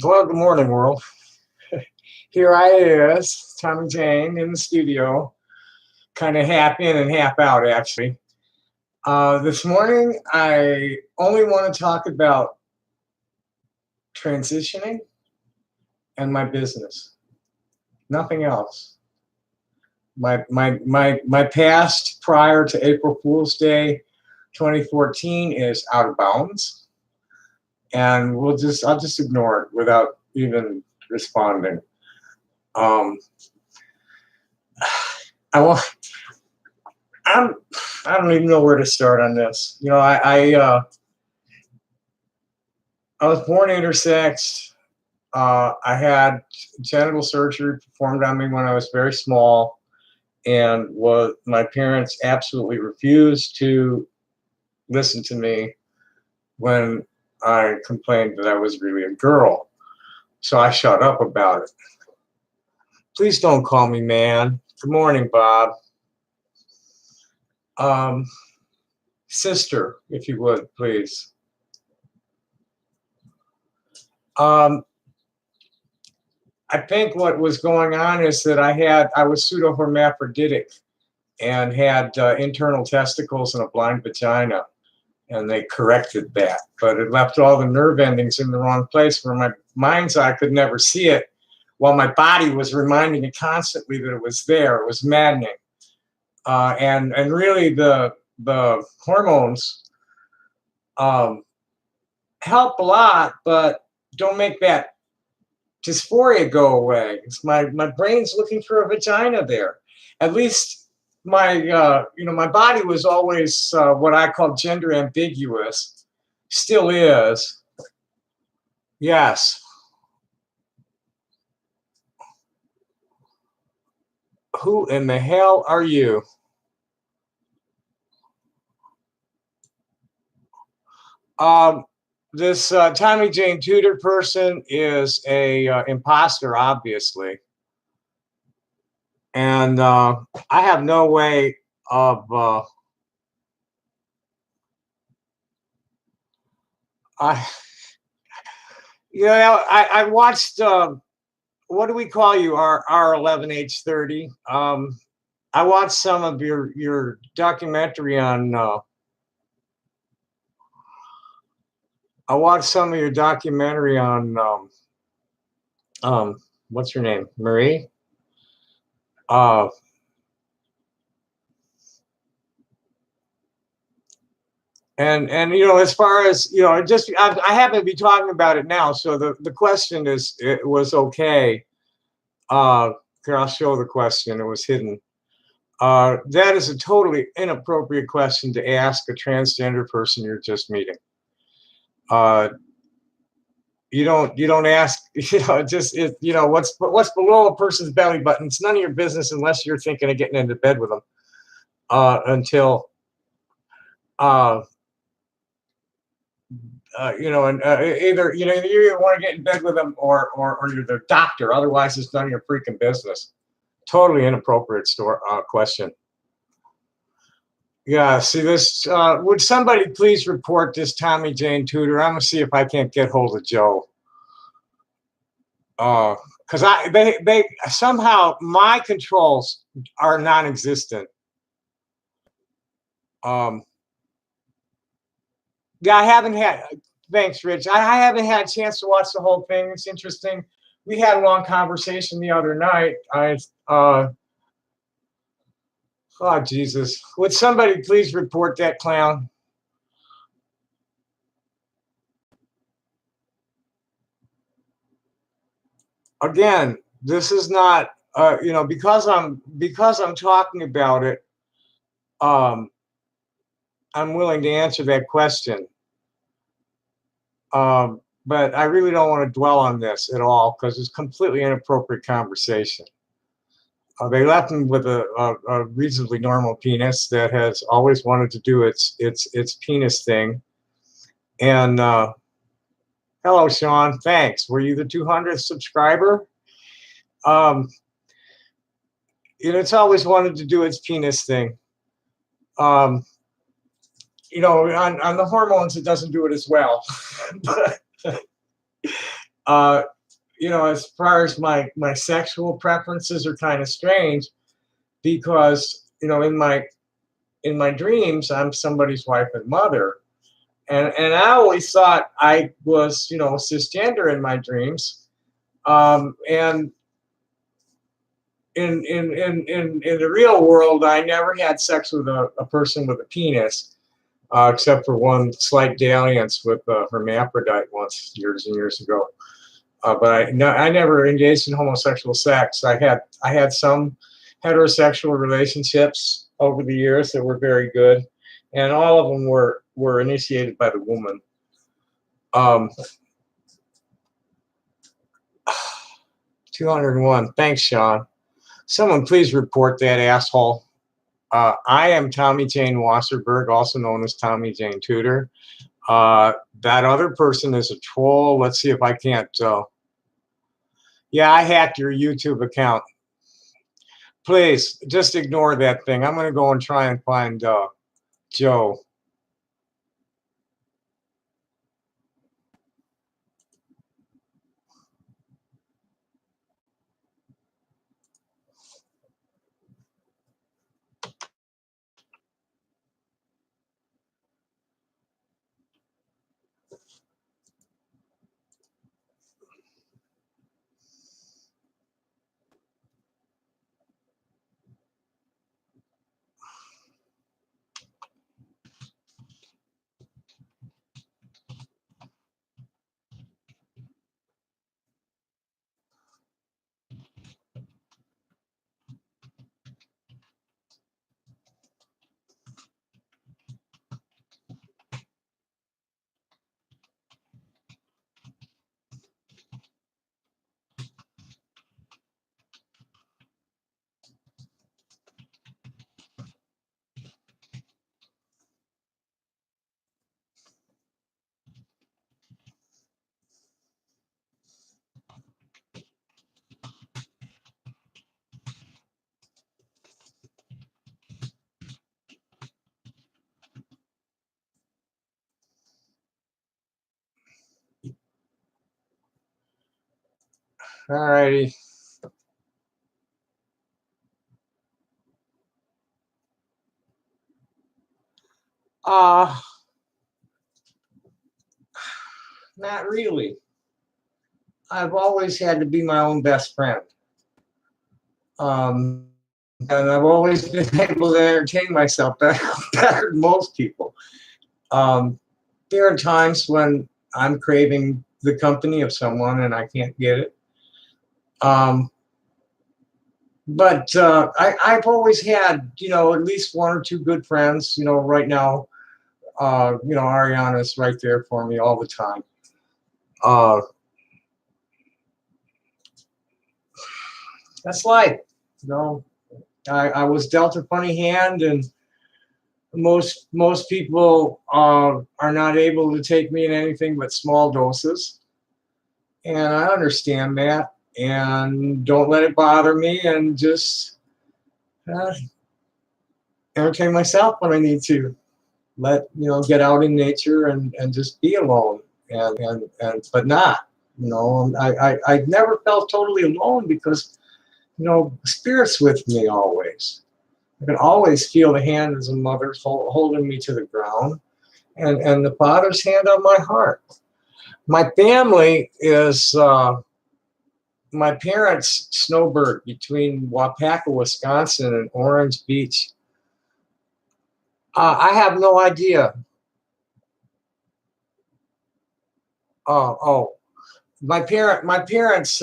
Well, good morning, world. Here I is, Tommy Jane in the studio, kind of half in and half out, actually. This morning, I only want to talk about transitioning and my business. Nothing else. My past prior to April Fool's Day 2014 is out of bounds, and I'll just ignore it without even responding. Um, I want I'm I don't even know where to start on this. I was born intersex. I had genital surgery performed on me when I was very small, and was my parents absolutely refused to listen to me when I complained that I was really a girl. So I shut up about it. Please don't call me man. Good morning, Bob. Um, Sister, if you would, please. Um, I think what was going on is that I was pseudo hermaphroditic and had internal testicles and a blind vagina, and they corrected that, but it left all the nerve endings in the wrong place where my mind's eye could never see it, while my body was reminding it constantly that it was there. It was maddening, and really the hormones um, help a lot, but don't make that dysphoria go away. My brain's looking for a vagina there. At least my body was always what I call gender ambiguous. Still is. Yes. Who in the hell are you? Um, this Tommy Jane Tudor person is a imposter, obviously, and I have no way of. I I watched. What do we call you? R11H30. I watched some of your documentary on. I watched some of your documentary on. What's your name, Marie? Uh, and as far as just I happen to be talking about it now, so the question is, it was okay. Here, I'll show the question. It was hidden. That is a totally inappropriate question to ask a transgender person you're just meeting. Uh, you don't ask, what's below a person's belly button. It's none of your business unless you're thinking of getting into bed with them. Until uh, and either you want to get in bed with them, or you're their doctor. Otherwise, it's none of your freaking business. Totally inappropriate question. Yeah, see this. Would somebody please report this Tommy Jane Tudor? I'm gonna see if I can't get hold of Joe. Because they somehow my controls are non-existent. Um, yeah, I haven't had. Thanks, Rich. I haven't had a chance to watch the whole thing. It's interesting. We had a long conversation the other night. Oh Jesus! Would somebody please report that clown? Again, this is not. Because I'm talking about it. Um, I'm willing to answer that question. But I really don't want to dwell on this at all because it's completely inappropriate conversation. They left him with a reasonably normal penis that has always wanted to do its penis thing. And hello, Sean. Thanks. Were you the 200th subscriber? Um, it's always wanted to do its penis thing. Um, on the hormones, it doesn't do it as well. but Uh, as far as my sexual preferences are kind of strange because in my dreams I'm somebody's wife and mother, and I always thought I was cisgender in my dreams, and in the real world I never had sex with a person with a penis, except for one slight dalliance with a hermaphrodite once years and years ago. But I never engaged in homosexual sex. I had some heterosexual relationships over the years that were very good, and all of them were initiated by the woman. Um, 201. Thanks, Sean. Someone please report that asshole. I am Tommy Jane Wasserberg, also known as Tommy Jane Tudor. That other person is a troll. Let's see if I can't. Yeah, I hacked your YouTube account. Please just ignore that thing. I'm going to go and try and find Joe. All righty. Not really. I've always had to be my own best friend. And I've always been able to entertain myself better than most people. There are times when I'm craving the company of someone and I can't get it. But I've always had, at least one or two good friends. Right now, Ariana's right there for me all the time. That's life. You know, I was dealt a funny hand, and most people are not able to take me in anything but small doses, and I understand that, and don't let it bother me, and just uh, entertain myself when I need to. Get out in nature and just be alone, and but not. I never felt totally alone because spirit's with me always. I can always feel the hand of the mother holding me to the ground, and the Father's hand on my heart. My family is my parents snowbird between Wapaka, Wisconsin, and Orange Beach. I have no idea. Oh, my parents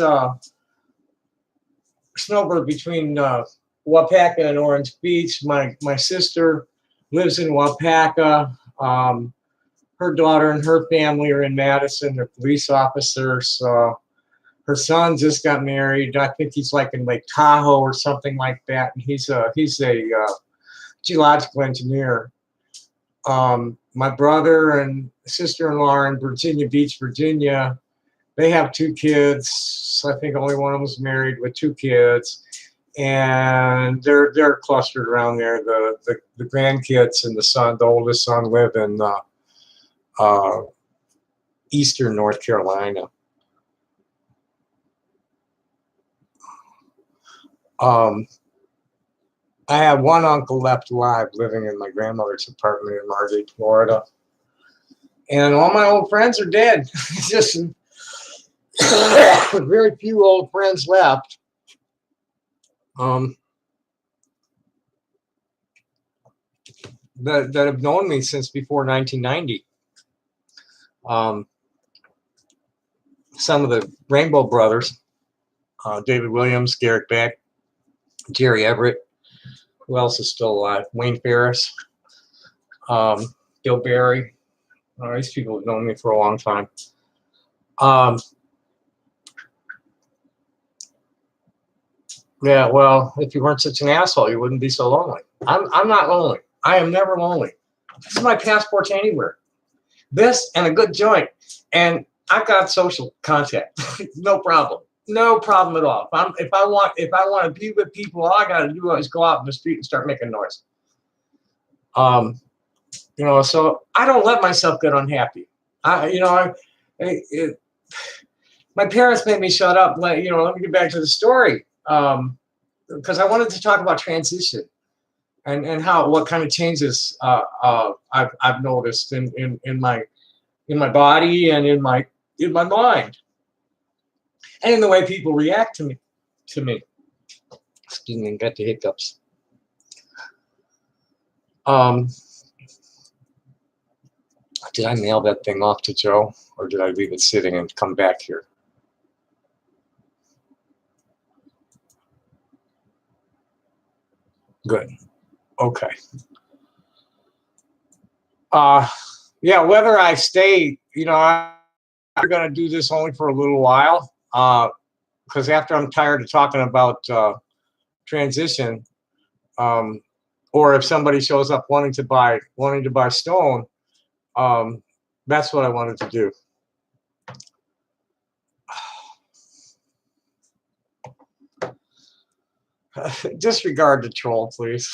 snowbird between Wapaka and Orange Beach. My sister lives in Wapaka. Her daughter and her family are in Madison. They're police officers. Her son just got married. I think he's like in Lake Tahoe or something like that. And he's a geological engineer. My brother and sister-in-law are in Virginia Beach, Virginia. They have two kids. I think only one of them is married with two kids, and they're clustered around there. The grandkids and the oldest son, live in eastern North Carolina. Um, I have one uncle left alive living in my grandmother's apartment in Margate, Florida. And all my old friends are dead. Just very few old friends left. That have known me since before 1990. Some of the Rainbow Brothers, David Williams, Garrett Beck, Jerry Everett. Who else is still alive? Wayne Ferris, Bill Berry. These people have known me for a long time. Yeah, well, if you weren't such an asshole, you wouldn't be so lonely. I'm not lonely. I am never lonely. This is my passport to anywhere. This and a good joint, and I've got social contact. No problem. No problem at all. If I want to be with people, all I got to do is go out in the street and start making noise. So I don't let myself get unhappy. My parents made me shut up. Let me get back to the story. Because I wanted to talk about transition and what kind of changes I've noticed in my body and in my mind and in the way people react to me. Excuse me, got the hiccups. Did I mail that thing off to Joe, or did I leave it sitting and come back here? Good. Okay. Yeah, whether I stay, I'm going to do this only for a little while, because after I'm tired of talking about transition, or if somebody shows up wanting to buy stone, that's what I wanted to do. Disregard the troll, please.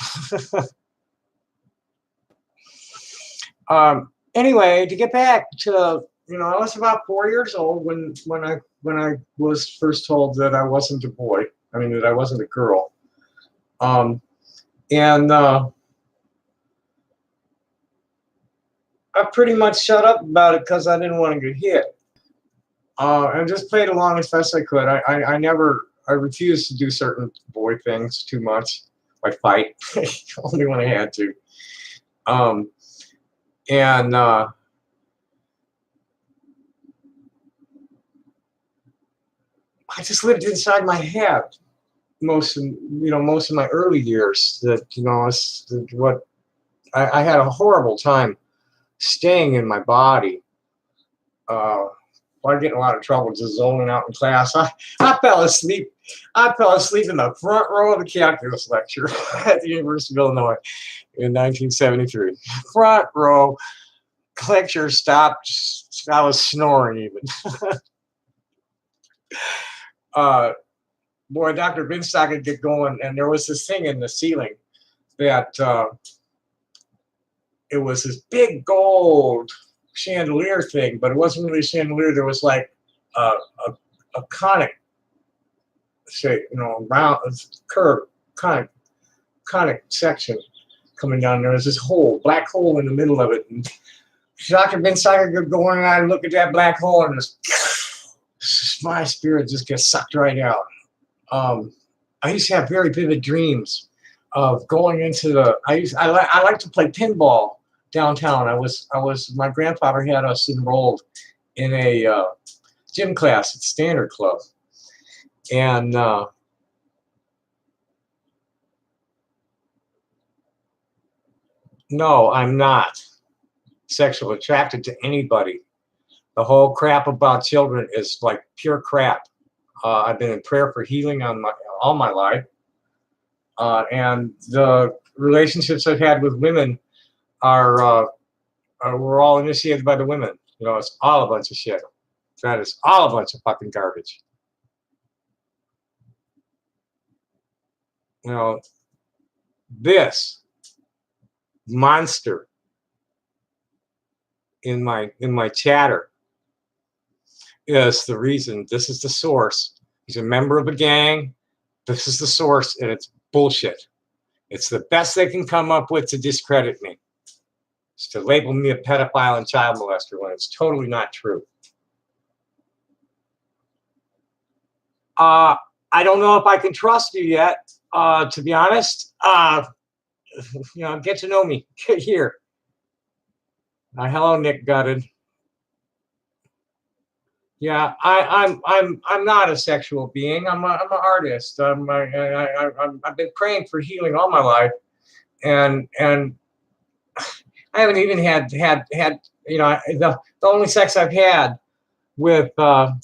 Anyway, to get back to, I was about 4 years old when I was first told that I wasn't a boy. I mean, that I wasn't a girl. I pretty much shut up about it because I didn't want to get hit. And just played along as best I could. I refused to do certain boy things too much, like fight, only when I had to. I just lived inside my head most of my early years. I had a horrible time staying in my body. I get in a lot of trouble just zoning out in class. I fell asleep. I fell asleep in the front row of the calculus lecture at the University of Illinois in 1973. Front row. Lecture stopped. I was snoring even. Boy, Dr. Binstock could get going, and there was this thing in the ceiling that it was this big gold chandelier thing, but it wasn't really a chandelier. There was like a conic shape, round curve, conic section coming down. There was this black hole in the middle of it, and Dr. Binstock could go in and I look at that black hole, and my spirit just gets sucked right out. I used to have very vivid dreams of going into I like to play pinball downtown. My grandfather had us enrolled in a gym class at Standard Club, and no, I'm not sexually attracted to anybody. The whole crap about children is like pure crap. I've been in prayer for healing all my life, and the relationships I've had with women were all initiated by the women. It's all a bunch of shit. That is all a bunch of fucking garbage. This monster in my chatter is the reason. This is the source. He's a member of a gang. This is the source, and it's bullshit. It's the best they can come up with to discredit me. It's to label me a pedophile and child molester when it's totally not true. I don't know if I can trust you yet, to be honest. Get to know me. Get here. Hello, Nick Gutted. Yeah, I'm not a sexual being. I'm an artist. I've been praying for healing all my life, and I haven't even had the only sex I've had with the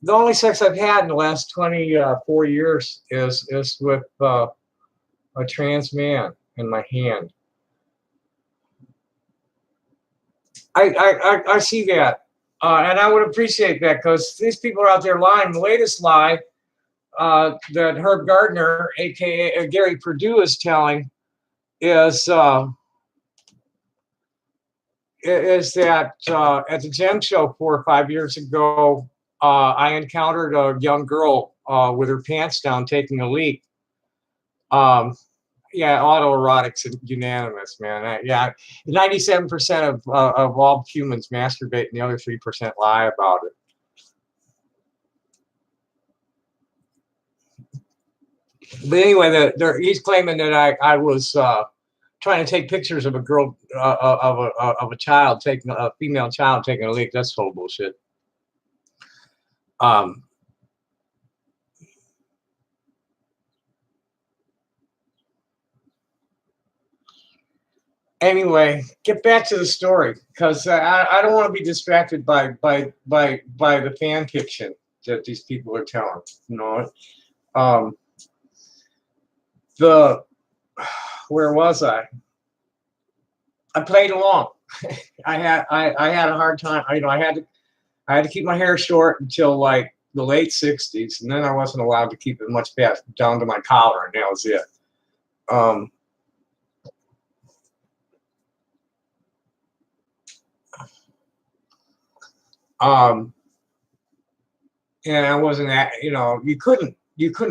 only sex I've had in the last 24 years is with a trans man in my hand. I see that, and I would appreciate that, because these people are out there lying. The latest lie that Herb Gardner, aka Gary Purdue, is telling is that at the Gem Show 4 or 5 years ago, I encountered a young girl with her pants down taking a leak. Yeah, autoerotic's unanimous, man. 97% of all humans masturbate, and the other 3% lie about it. But anyway, he's claiming that I was trying to take pictures of a girl, of a child taking a female child taking a leak. That's total bullshit. Anyway, get back to the story, because I don't want to be distracted by the fan fiction that these people are telling. Where was I? I played along. I had a hard time. I had to keep my hair short until like the late 60s, and then I wasn't allowed to keep it much past down to my collar, and that was it. And I wasn't you couldn't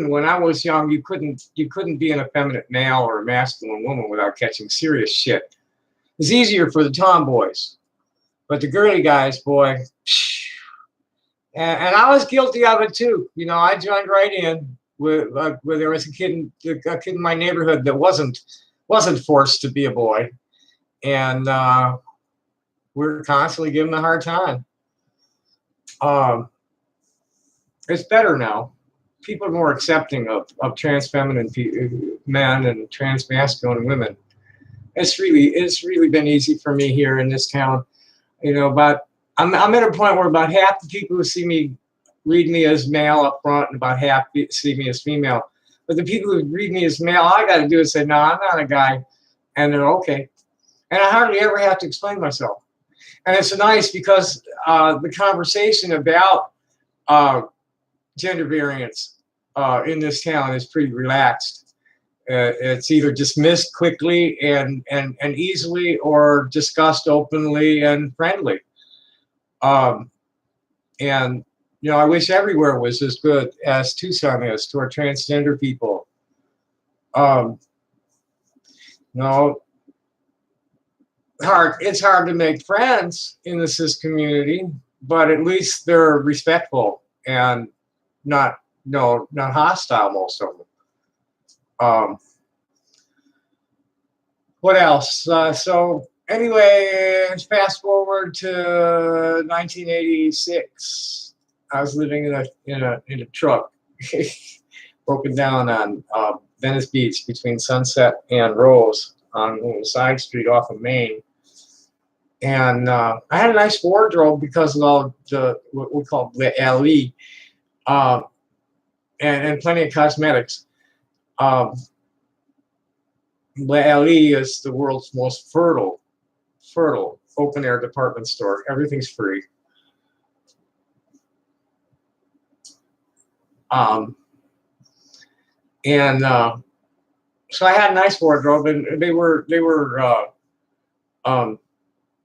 when I was young, you couldn't be an effeminate male or a masculine woman without catching serious shit. It's easier for the tomboys, but the girly guys, boy, and I was guilty of it too. I joined right in with where there was a kid in my neighborhood that wasn't forced to be a boy, and we were constantly giving him a hard time. It's better now. People are more accepting of trans feminine men and trans masculine women. It's really been easy for me here in this town. But I'm at a point where about half the people who see me read me as male up front, and about half see me as female. But the people who read me as male, all I got to do is say, no, I'm not a guy, and they're okay. And I hardly ever have to explain myself. And it's nice because the conversation about gender variance in this town is pretty relaxed. It's either dismissed quickly and easily, or discussed openly and friendly. And I wish everywhere was as good as Tucson is to our transgender people. It's hard to make friends in the cis community, but at least they're respectful and not hostile, most of them. What else? So anyway, fast forward to 1986. I was living in a truck, broken down on Venice Beach between Sunset and Rose on a side street off of Main. And I had a nice wardrobe because of all what we call the LE, and plenty of cosmetics. LE is the world's most fertile open air department store. Everything's free. So I had a nice wardrobe, and they were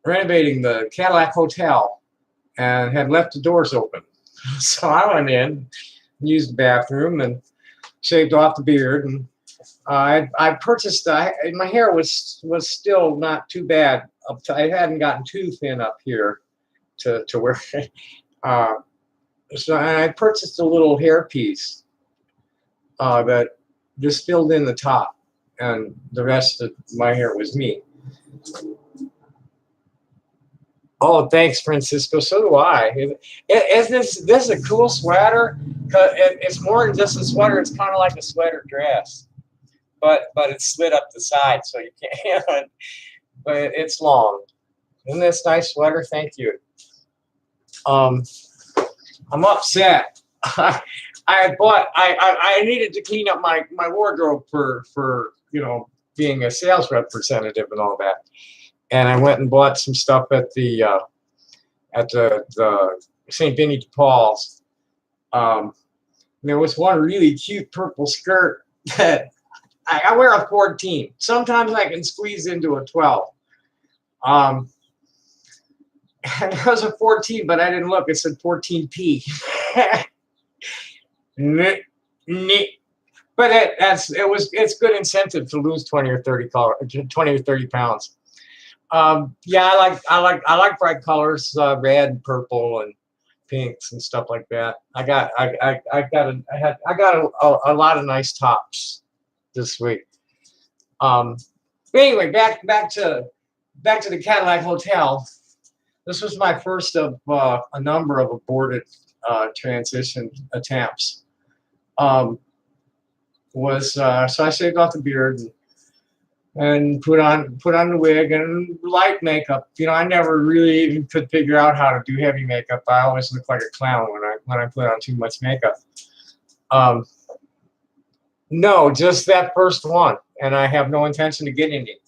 renovating the Cadillac Hotel and had left the doors open. So I went in, used the bathroom and shaved off the beard. And I purchased. My hair was still not too bad. I hadn't gotten too thin up here to where. Uh, so and I purchased a little hairpiece that just filled in the top, and the rest of my hair was me. Oh, thanks, Francisco. So do I. This is a cool sweater. It's more than just a sweater. It's kind of like a sweater dress, but it's slid up the side, so you can't. But it's long. Isn't this nice sweater? Thank you. I'm upset. I needed to clean up my wardrobe for being a sales representative and all that. And I went and bought some stuff at the St. Vinny de Paul's. There was one really cute purple skirt that I wear a 14. Sometimes I can squeeze into a 12. And it was a 14, but I didn't look. It said 14P. But it's good incentive to lose 20 or 30 pounds. Yeah, I like bright colors, red and purple and pinks and stuff like that. I got a lot of nice tops this week. Anyway, back to the Cadillac Hotel. This was my first of a number of aborted transition attempts. So I shaved off the beard and put on the wig and light makeup. I never really even could figure out how to do heavy makeup. I always look like a clown when I put on too much makeup. No, just that first one, and I have no intention to get any.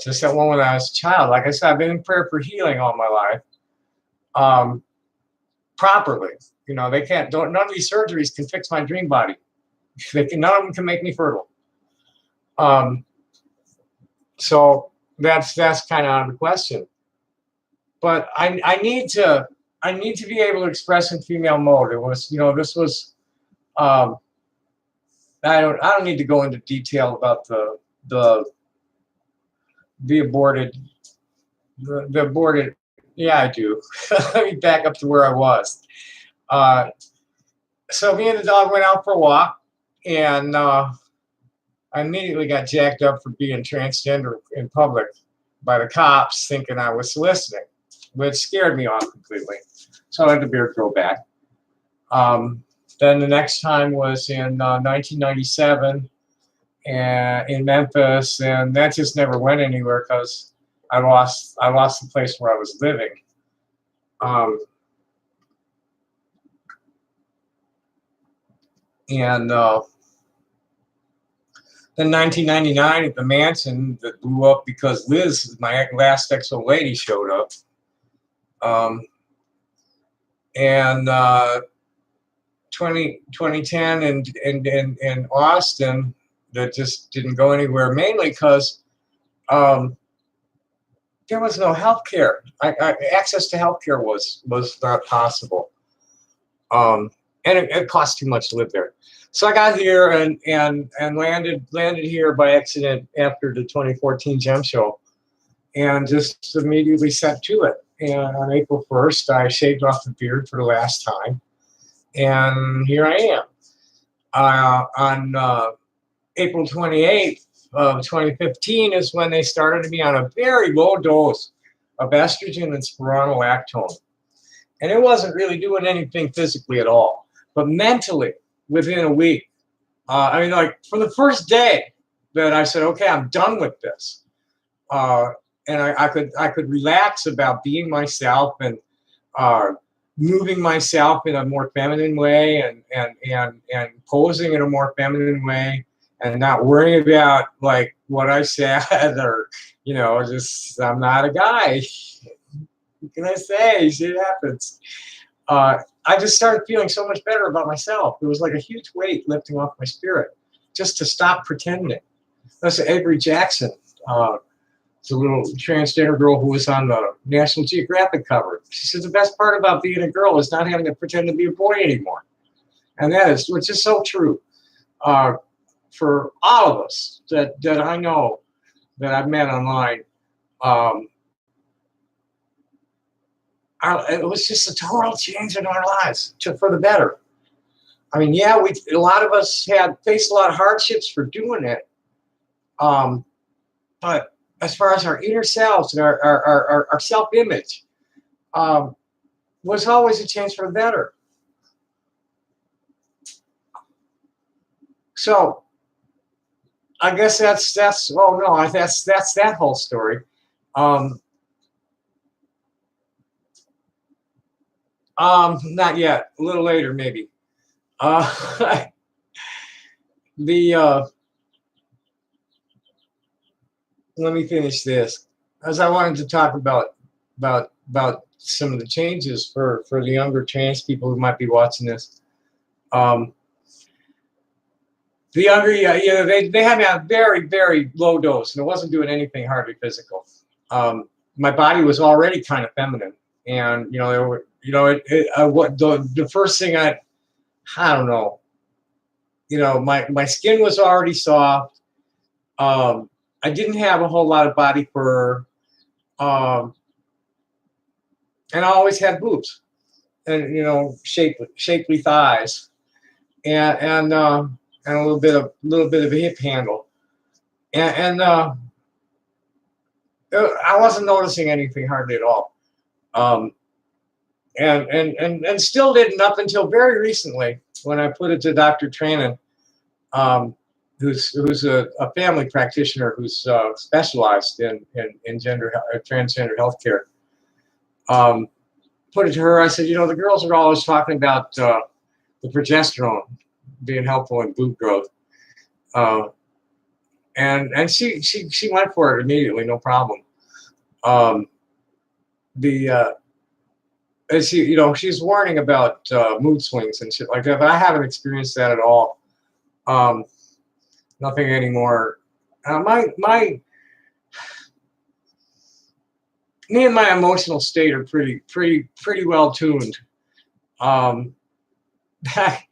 Just that one when I was a child. Like I said, I've been in prayer for healing all my life. Properly. None of these surgeries can fix my dream body. None of them can make me fertile. So that's kind of out of the question. But I need to be able to express in female mode. It was, this was, I don't need to go into detail about the aborted. Yeah, I do. Let me back up to where I was. So me and the dog went out for a walk, and I immediately got jacked up for being transgender in public by the cops, thinking I was soliciting, which scared me off completely. So I let the beard grow back. Then the next time was in 1997 in Memphis, and that just never went anywhere because I lost the place where I was living. And then 1999 at the mansion that blew up because Liz, my last ex-old lady, showed up. And 2010 in Austin, that just didn't go anywhere, mainly because there was no health care. Access to health care was not possible. And it cost too much to live there. So I got here and landed here by accident after the 2014 Gem Show, and just immediately set to it. And on April 1st, I shaved off the beard for the last time, and here I am. On April 28th of 2015 is when they started me on a very low dose of estrogen and spironolactone, and it wasn't really doing anything physically at all, but mentally. Within a week, from the first day that I said, okay, I'm done with this, and I could relax about being myself and moving myself in a more feminine way and posing in a more feminine way and not worrying about like what I said or just I'm not a guy. What can I say? Shit happens. I just started feeling so much better about myself. It was like a huge weight lifting off my spirit, just to stop pretending. That's Avery Jackson, it's a little transgender girl who was on the National Geographic cover. She said the best part about being a girl is not having to pretend to be a boy anymore. And that is, which is so true for all of us that I know that I've met online. Um, it was just a total change in our lives for the better. I mean, yeah, a lot of us had faced a lot of hardships for doing it. But as far as our inner selves and our self-image, was always a change for the better. So I guess that's oh no, that's that whole story. Um, Not yet. A little later, maybe. Uh, the Let me finish this, as I wanted to talk about some of the changes for the younger trans people who might be watching this. Um, the younger, yeah, they had me on a very, very low dose, and it wasn't doing anything hardly physical. My body was already kind of feminine, and there were, what the first thing I don't know, my skin was already soft. I didn't have a whole lot of body fur, and I always had boobs, and shapely thighs, and a little bit of a hip handle, and I wasn't noticing anything hardly at all, and still didn't up until very recently when I put it to Dr. Tranan, who's a family practitioner who's specialized in transgender healthcare. Put it to her. I said, the girls are always talking about the progesterone being helpful in boob growth, and she went for it immediately, no problem. She's warning about mood swings and shit like that, but I haven't experienced that at all. Nothing anymore. Me and my emotional state are pretty well tuned. Um, I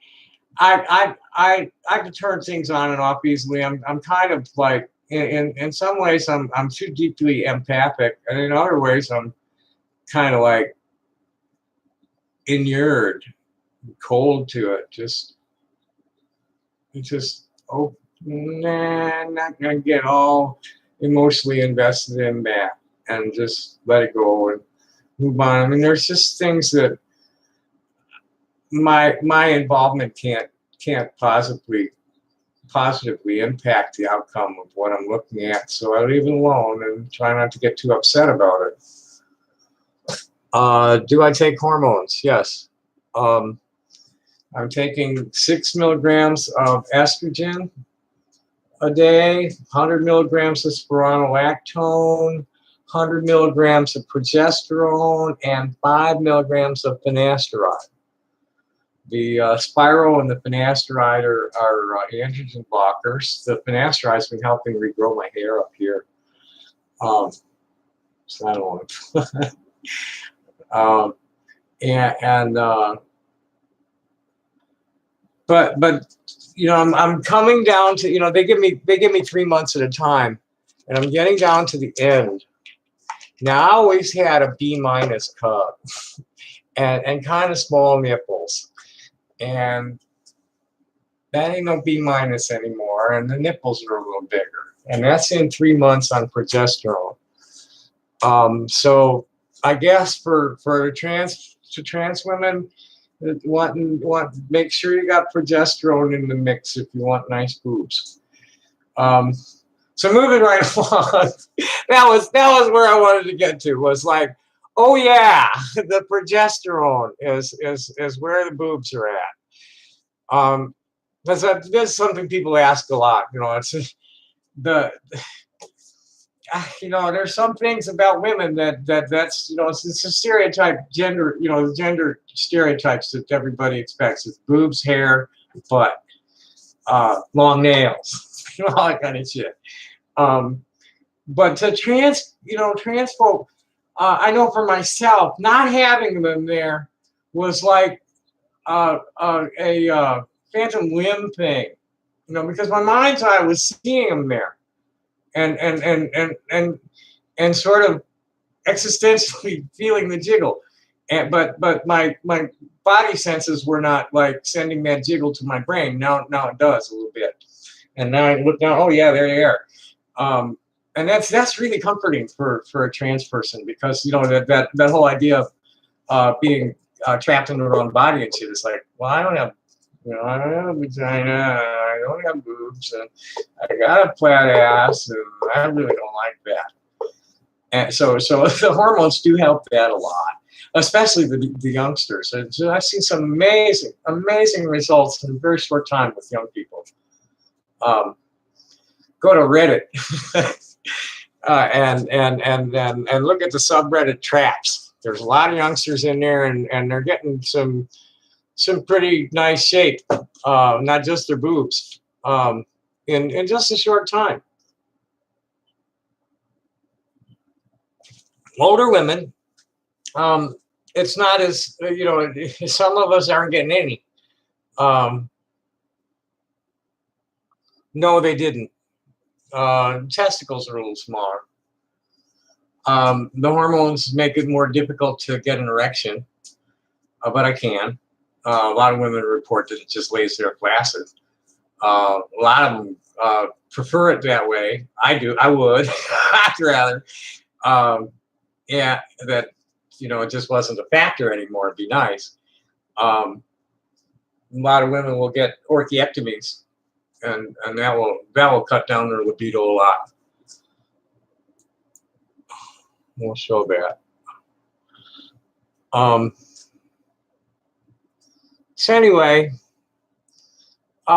can turn things on and off easily. I'm kind of like in some ways I'm too deeply empathic, and in other ways I'm kind of like inured, cold to it. Oh, nah, not gonna get all emotionally invested in that, and just let it go and move on. I mean, there's just things that my involvement can't positively impact the outcome of what I'm looking at. So I leave it alone and try not to get too upset about it. Do I take hormones? Yes. I'm taking 6 milligrams of estrogen a day, 100 milligrams of spironolactone, 100 milligrams of progesterone, and 5 milligrams of finasteride. The Spiro and the finasteride are androgen blockers. The finasteride has been helping regrow my hair up here. So I don't want to. But I'm coming down to, they give me 3 months at a time, and I'm getting down to the end. Now, I always had a B- cup and kind of small nipples, and that ain't no B- anymore, and the nipples are a little bigger, and that's in 3 months on progesterone. So I guess for trans women, make sure you got progesterone in the mix if you want nice boobs. So moving right along, that was where I wanted to get to, was like, oh yeah, the progesterone is where the boobs are at. That's something people ask a lot. It's there's some things about women that's it's a stereotype gender, the gender stereotypes that everybody expects. It's boobs, hair, butt, long nails, all that kind of shit. But to trans folk, I know for myself, not having them there was like a phantom limb thing, because my mind's eye was seeing him there, and sort of existentially feeling the jiggle, but my body senses were not like sending that jiggle to my brain. Now it does a little bit, and now I look down. Oh yeah, there you are. And that's really comforting for a trans person, because that whole idea of being trapped in their own body and shit is like, well, I don't have a vagina, I don't have boobs, and I got a flat ass, and I really don't like that. And so the hormones do help that a lot, especially the youngsters. And so I've seen some amazing results in a very short time with young people. Go to Reddit and look at the subreddit traps. There's a lot of youngsters in there, and they're getting some pretty nice shape, not just their boobs, in just a short time. Older women, it's not as, some of us aren't getting any. No, they didn't. Testicles are a little smaller. The hormones make it more difficult to get an erection, but I can. A lot of women report that it just lays there flaccid. A lot of them prefer it that way. I do. I would. I'd rather. Yeah, that it just wasn't a factor anymore. It'd be nice. A lot of women will get orchiectomies, and that will cut down their libido a lot. We'll show that. So anyway, we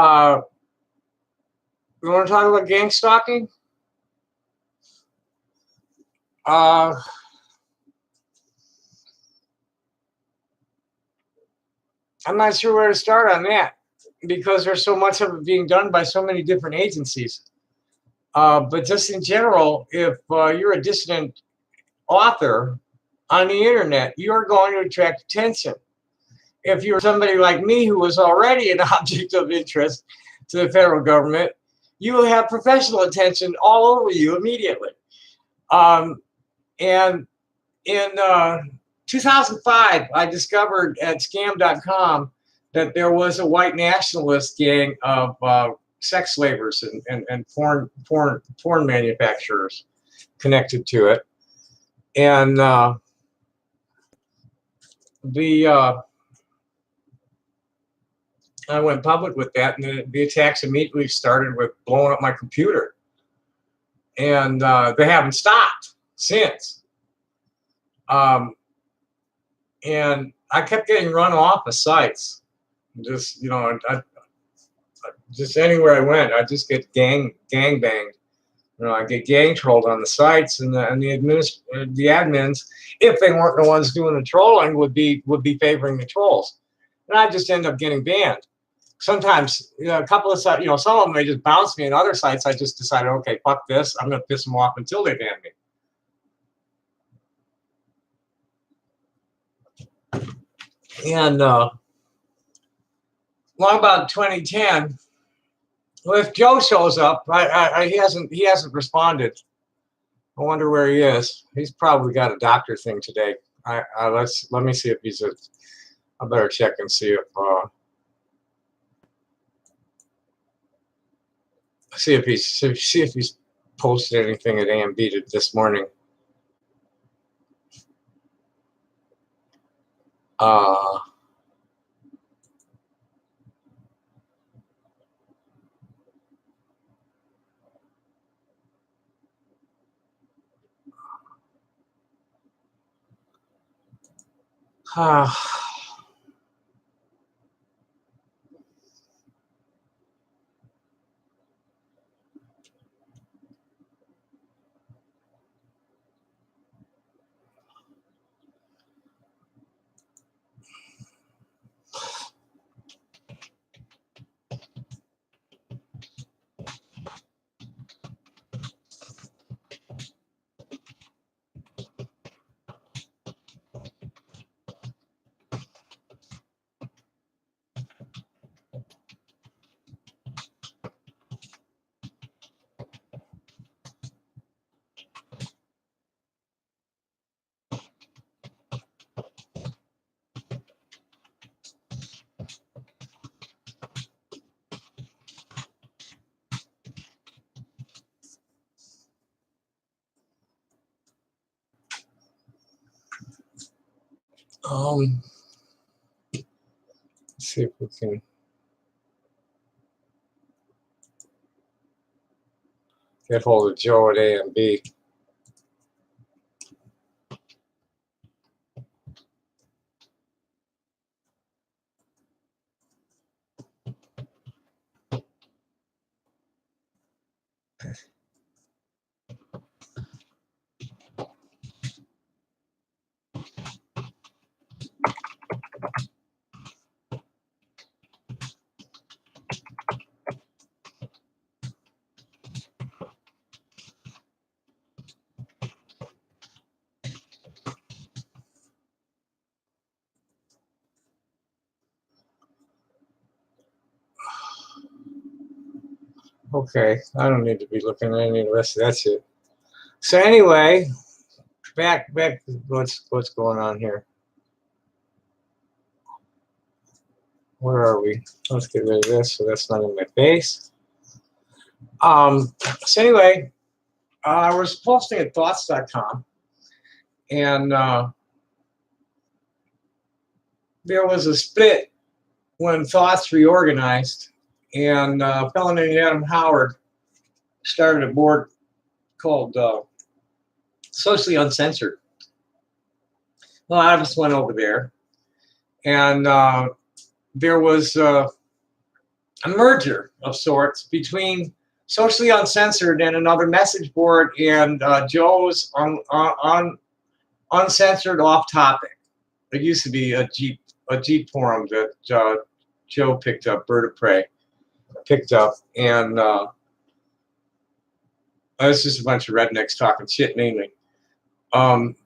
want to talk about gang stalking? I'm not sure where to start on that, because there's so much of it being done by so many different agencies. But just in general, if you're a dissident author on the internet, you're going to attract attention. If you're somebody like me who was already an object of interest to the federal government, you will have professional attention all over you immediately. And in 2005, I discovered at scam.com that there was a white nationalist gang of sex slavers and porn manufacturers connected to it. And I went public with that, and the attacks immediately started with blowing up my computer. And they haven't stopped since. And I kept getting run off of sites. Just, just anywhere I went, I just get gang banged. I get gang trolled on the sites, and the admins, if they weren't the ones doing the trolling, would be favoring the trolls, and I just end up getting banned. Sometimes, a couple of sites, some of them they just bounce me, and other sites I just decided, okay, fuck this, I'm gonna piss them off until they ban me. And long about 2010. Well, if Joe shows up, he hasn't responded. I wonder where he is. He's probably got a doctor thing today. Let me see if he's I better check and see if he's posted anything at AMB this morning. Let's see if we can get hold of Joe at A&B. Okay, I don't need to be looking at any of the rest of that shit. So anyway, back to what's going on here. Where are we? Let's get rid of this so that's not in my face. So anyway, I was posting at thoughts.com, and there was a split when Thoughts reorganized, and a fellow named Adam Howard started a board called Socially Uncensored. Well, I just went over there, and there was a merger of sorts between Socially Uncensored and another message board, and Joe's on Uncensored Off Topic. It used to be a Jeep forum that Joe picked up, Bird of Prey picked up, and it's just a bunch of rednecks talking shit mainly. Another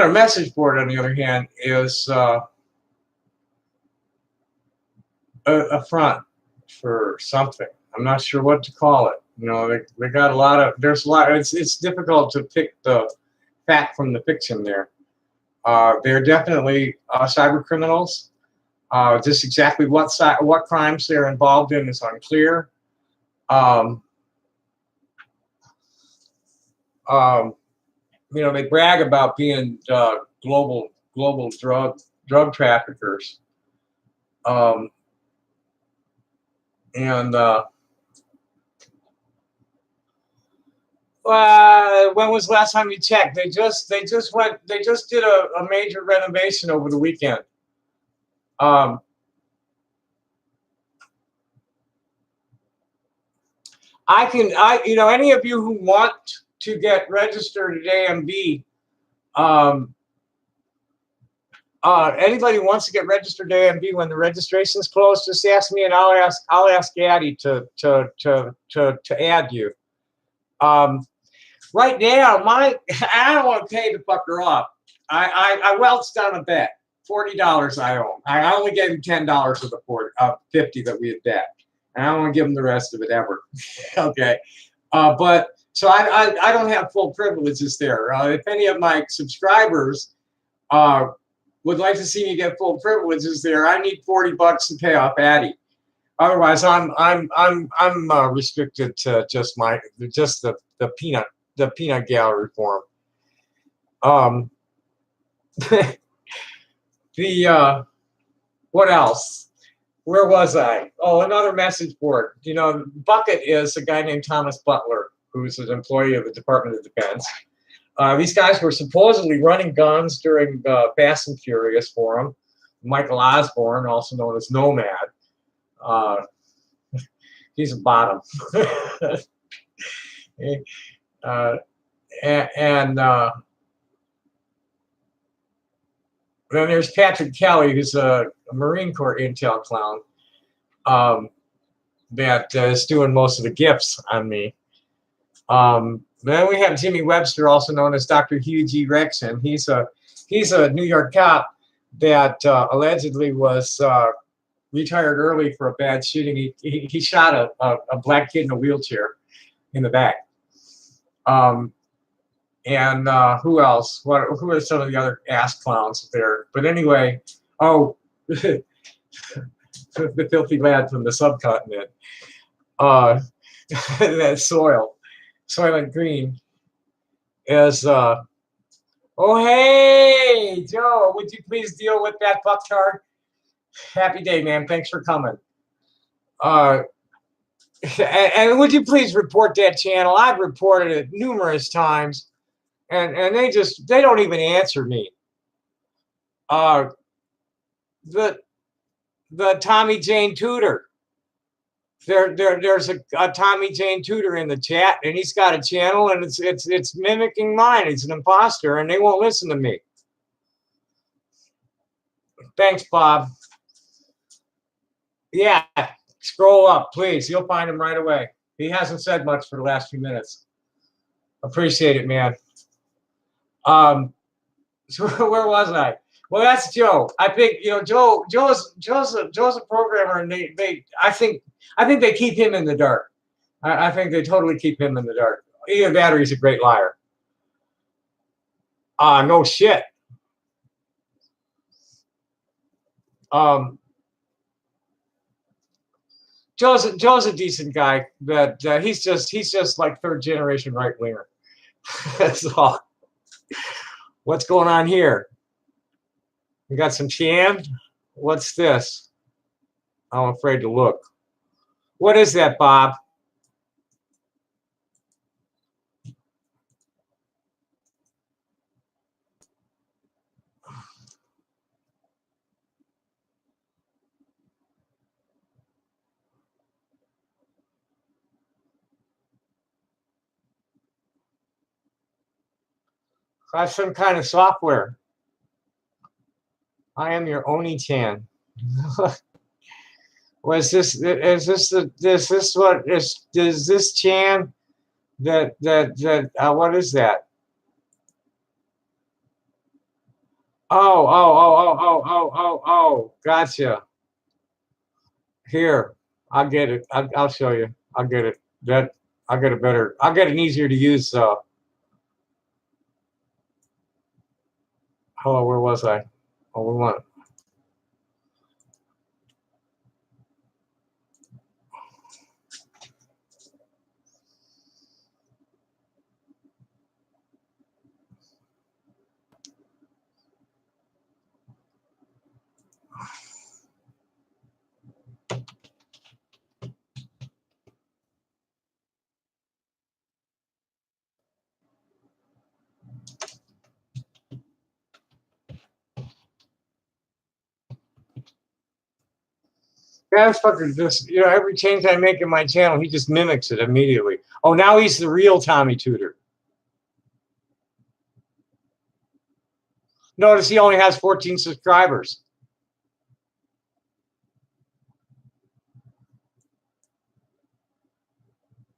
message board, on the other hand, is a front for something. I'm not sure what to call it. You know, they got a lot of, there's a lot, it's difficult to pick the fact from the fiction there. They're definitely cyber criminals. Just exactly what crimes they're involved in is unclear. You know, they brag about being global drug traffickers. When was the last time you checked? They just did a major renovation over the weekend. You know, any of you who want to get registered at A&B, anybody who wants to get registered at A&B when the registration's closed, just ask me, and I'll ask Addie to add you. Right now, I don't want to pay the fucker off. I welched down a bet, $40 I owe him. I only gave him $10 of the 50 that we had bet, and I don't want to give him the rest of it ever. Okay, but so I don't have full privileges there. If any of my subscribers would like to see me get full privileges there, I need $40 to pay off Addie. Otherwise, I'm restricted to just the peanut gallery form. What else? Where was I? Oh, another message board. You know, Bucket is a guy named Thomas Butler, who's an employee of the Department of Defense. These guys were supposedly running guns during the Fast and Furious forum. Michael Osborne, also known as Nomad, he's a bottom. Then there's Patrick Kelly, who's a Marine Corps intel clown that is doing most of the gifts on me. Then we have Jimmy Webster, also known as Dr. Hugh G. Rexon. He's a New York cop that allegedly was retired early for a bad shooting. He shot a black kid in a wheelchair in the back. Who else? Who are some of the other ass clowns there? But anyway, oh, the filthy lad from the subcontinent. That Soylent Green is. Oh hey, Joe, would you please deal with that fucktard? Happy day, man. Thanks for coming. And would you please report that channel? I've reported it numerous times, and they don't even answer me. The Tommy Jane Tutor. There's a Tommy Jane Tutor in the chat, and he's got a channel, and it's mimicking mine. It's an imposter, and they won't listen to me. Thanks, Bob. Yeah, scroll up, please. You'll find him right away. He hasn't said much for the last few minutes. Appreciate it, man. So where was I? Well, that's Joe. I think Joe's a programmer, and I think they keep him in the dark. I think they totally keep him in the dark. Either that or he's a great liar. No shit. Joe's a decent guy, but he's just like third generation right winger. That's all. What's going on here? We got some Chan. What's this? I'm afraid to look. What is that, Bob? That's some kind of software. I am your Oni-chan. Was this? Is this what is? Is this Chan? That what is that? Oh, gotcha. Here, I'll get it. I'll show you. I'll get it. I'll get an easier to use. Hello, where was I? Oh, we want. That's fucking just, every change I make in my channel, he just mimics it immediately. Oh, now he's the real Tommy Tutor. Notice he only has 14 subscribers.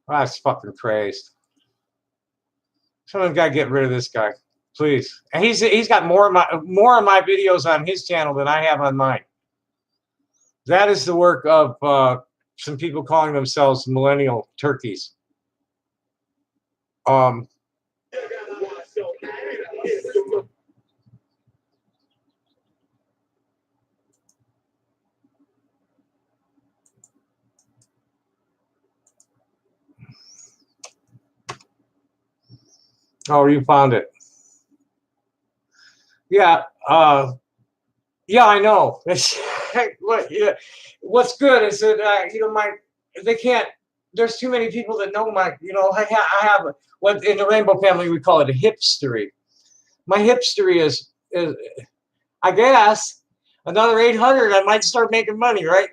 That's fucking crazed. Someone's got to get rid of this guy, please. And he's got more of my videos on his channel than I have on mine. That is the work of some people calling themselves millennial turkeys. Oh, you found it. Yeah. Yeah, I know. What's good is that they can't. There's too many people that know my. I have what in the Rainbow family we call it a hipstery. My hipstery is I guess another 800. I might start making money, right?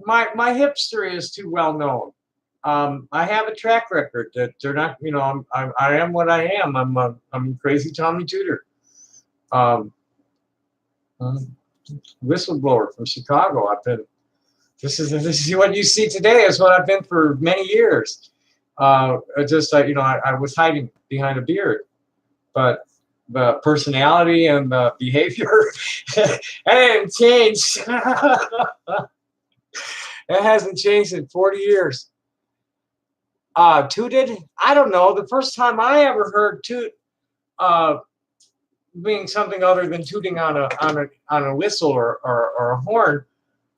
My hipstery is too well known. I have a track record that they're not. I am what I am. I'm crazy Tommy Tutor. Whistleblower from Chicago. I've been. This is what you see today is what I've been for many years. I was hiding behind a beard, but the personality and the behavior it hasn't changed. It hasn't changed in 40 years. Tooted? I don't know. The first time I ever heard toot being something other than tooting on a whistle or a horn.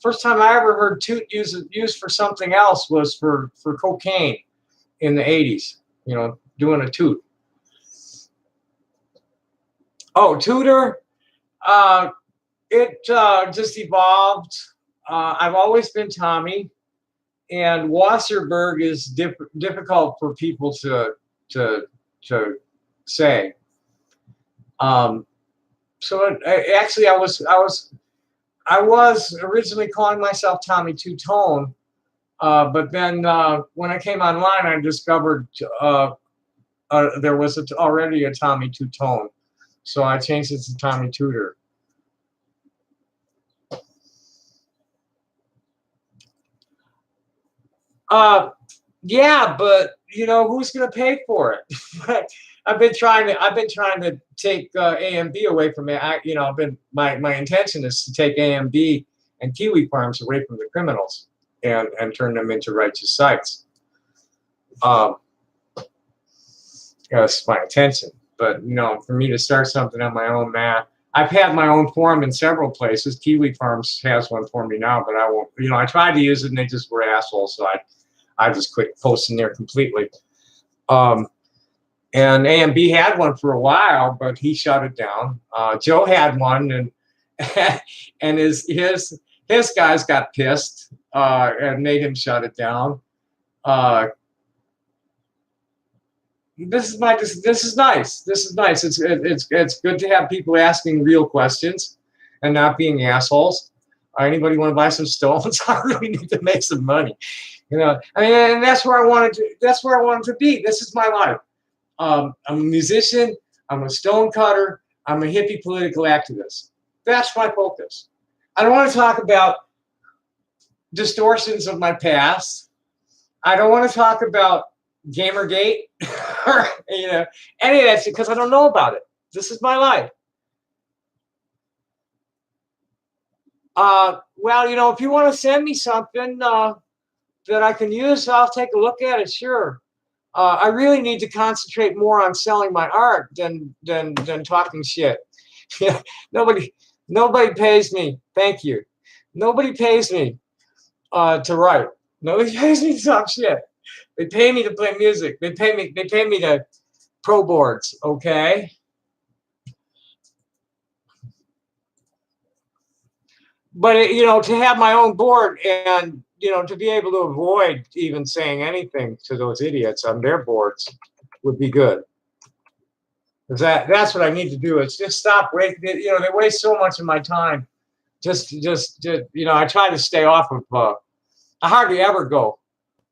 First time I ever heard toot used for something else was for cocaine in the 80s. Doing a toot. Oh, Tudor. Uh, it just evolved. I've always been Tommy, and Wasserberg is difficult for people to to say. Um, so actually, I was originally calling myself Tommy Two Tone, but then when I came online, I discovered there was already a Tommy Two Tone, so I changed it to Tommy Tudor. Uh, yeah, but you know who's going to pay for it? I've been trying to take AMB away from it. I've been my intention is to take AMB and Kiwi Farms away from the criminals and turn them into righteous sites. Um, that's my intention. But for me to start something on my own, man, I've had my own forum in several places. Kiwi Farms has one for me now, but I won't. I tried to use it and they just were assholes, so I just quit posting there completely. Um, and AMB had one for a while, but he shut it down. Joe had one, and and his guys got pissed and made him shut it down. Uh, this is this is nice. This is nice. It's good to have people asking real questions and not being assholes. Anybody want to buy some stones? I really need to make some money. I mean, and that's where I wanted to. That's where I wanted to be. This is my life. I'm a musician. I'm a stone cutter. I'm a hippie political activist. That's my focus. I don't want to talk about distortions of my past. I don't want to talk about Gamergate or any of that shit because I don't know about it. This is my life. Well, if you want to send me something that I can use, I'll take a look at it. Sure. I really need to concentrate more on selling my art than talking shit. nobody nobody pays me. Thank you. Nobody pays me to write. Nobody pays me to talk shit. They pay me to play music. They pay me to pro boards. Okay. But to have my own board and to be able to avoid even saying anything to those idiots on their boards would be good. That's what I need to do. Is just stop wasting. They waste so much of my time. Just I try to stay off of. I hardly ever go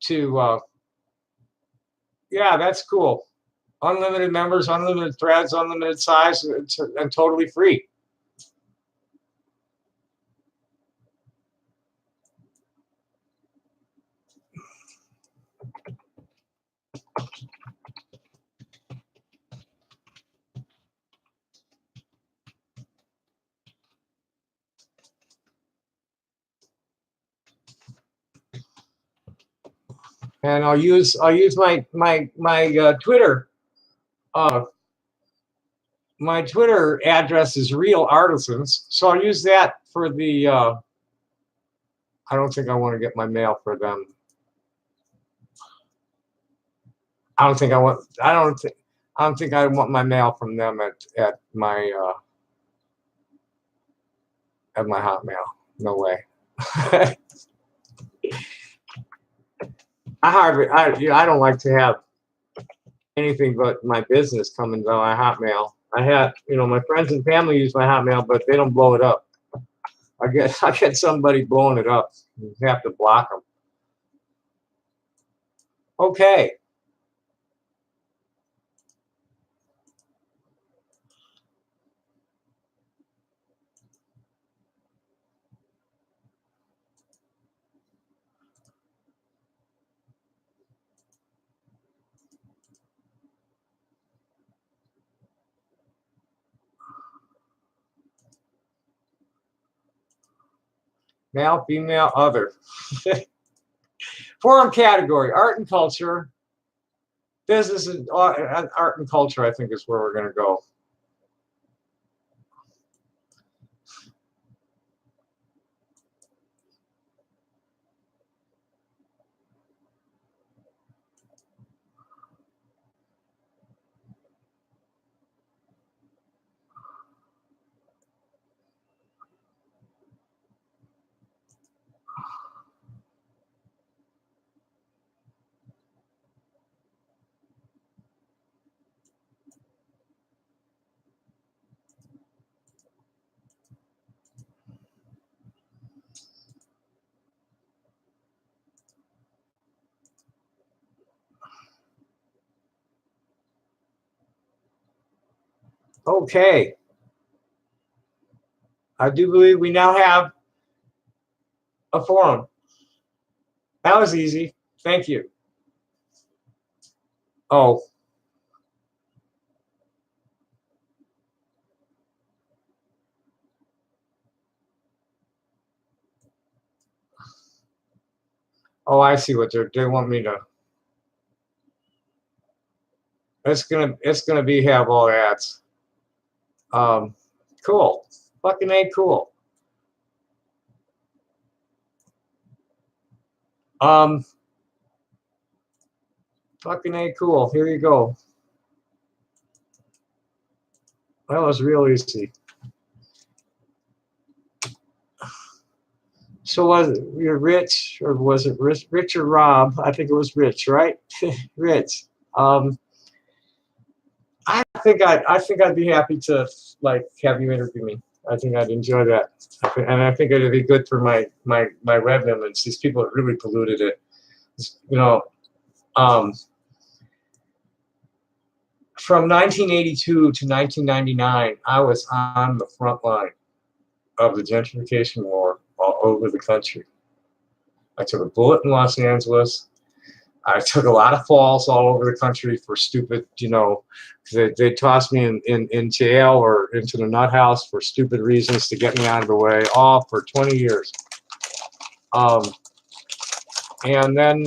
to. Yeah, that's cool. Unlimited members, unlimited threads, unlimited size, and totally free. And I'll use my Twitter. Uh, my Twitter address is Real Artisans, so I'll use that for the. I don't think I want to get my mail for them. I don't think I want. I don't think I want my mail from them at my Hotmail. No way. I don't like to have anything but my business coming to my Hotmail. I have, my friends and family use my Hotmail, but they don't blow it up. I get somebody blowing it up. You have to block them. Okay. Male, female, other. Forum category: art and culture. Business and art and culture. I think is where we're going to go. Okay. I do believe we now have a forum. That was easy. Thank you. Oh. Oh, I see what they want me to. It's gonna be have all ads. Cool. Fucking A, cool. Fucking A, cool. Here you go. That was real easy. So was it you're Rich, or was it Rich or Rob? I think it was Rich, right? Rich. I think I'd be happy to like have you interview me. I think I'd enjoy that, and I think it'd be good for my web image. These people have really polluted it. You know, um, from 1982 to 1999, I was on the front line of the gentrification war all over the country. I took a bullet in Los Angeles. I took a lot of falls all over the country for stupid, they tossed me in jail or into the nut house for stupid reasons to get me out of the way, all for 20 years. And then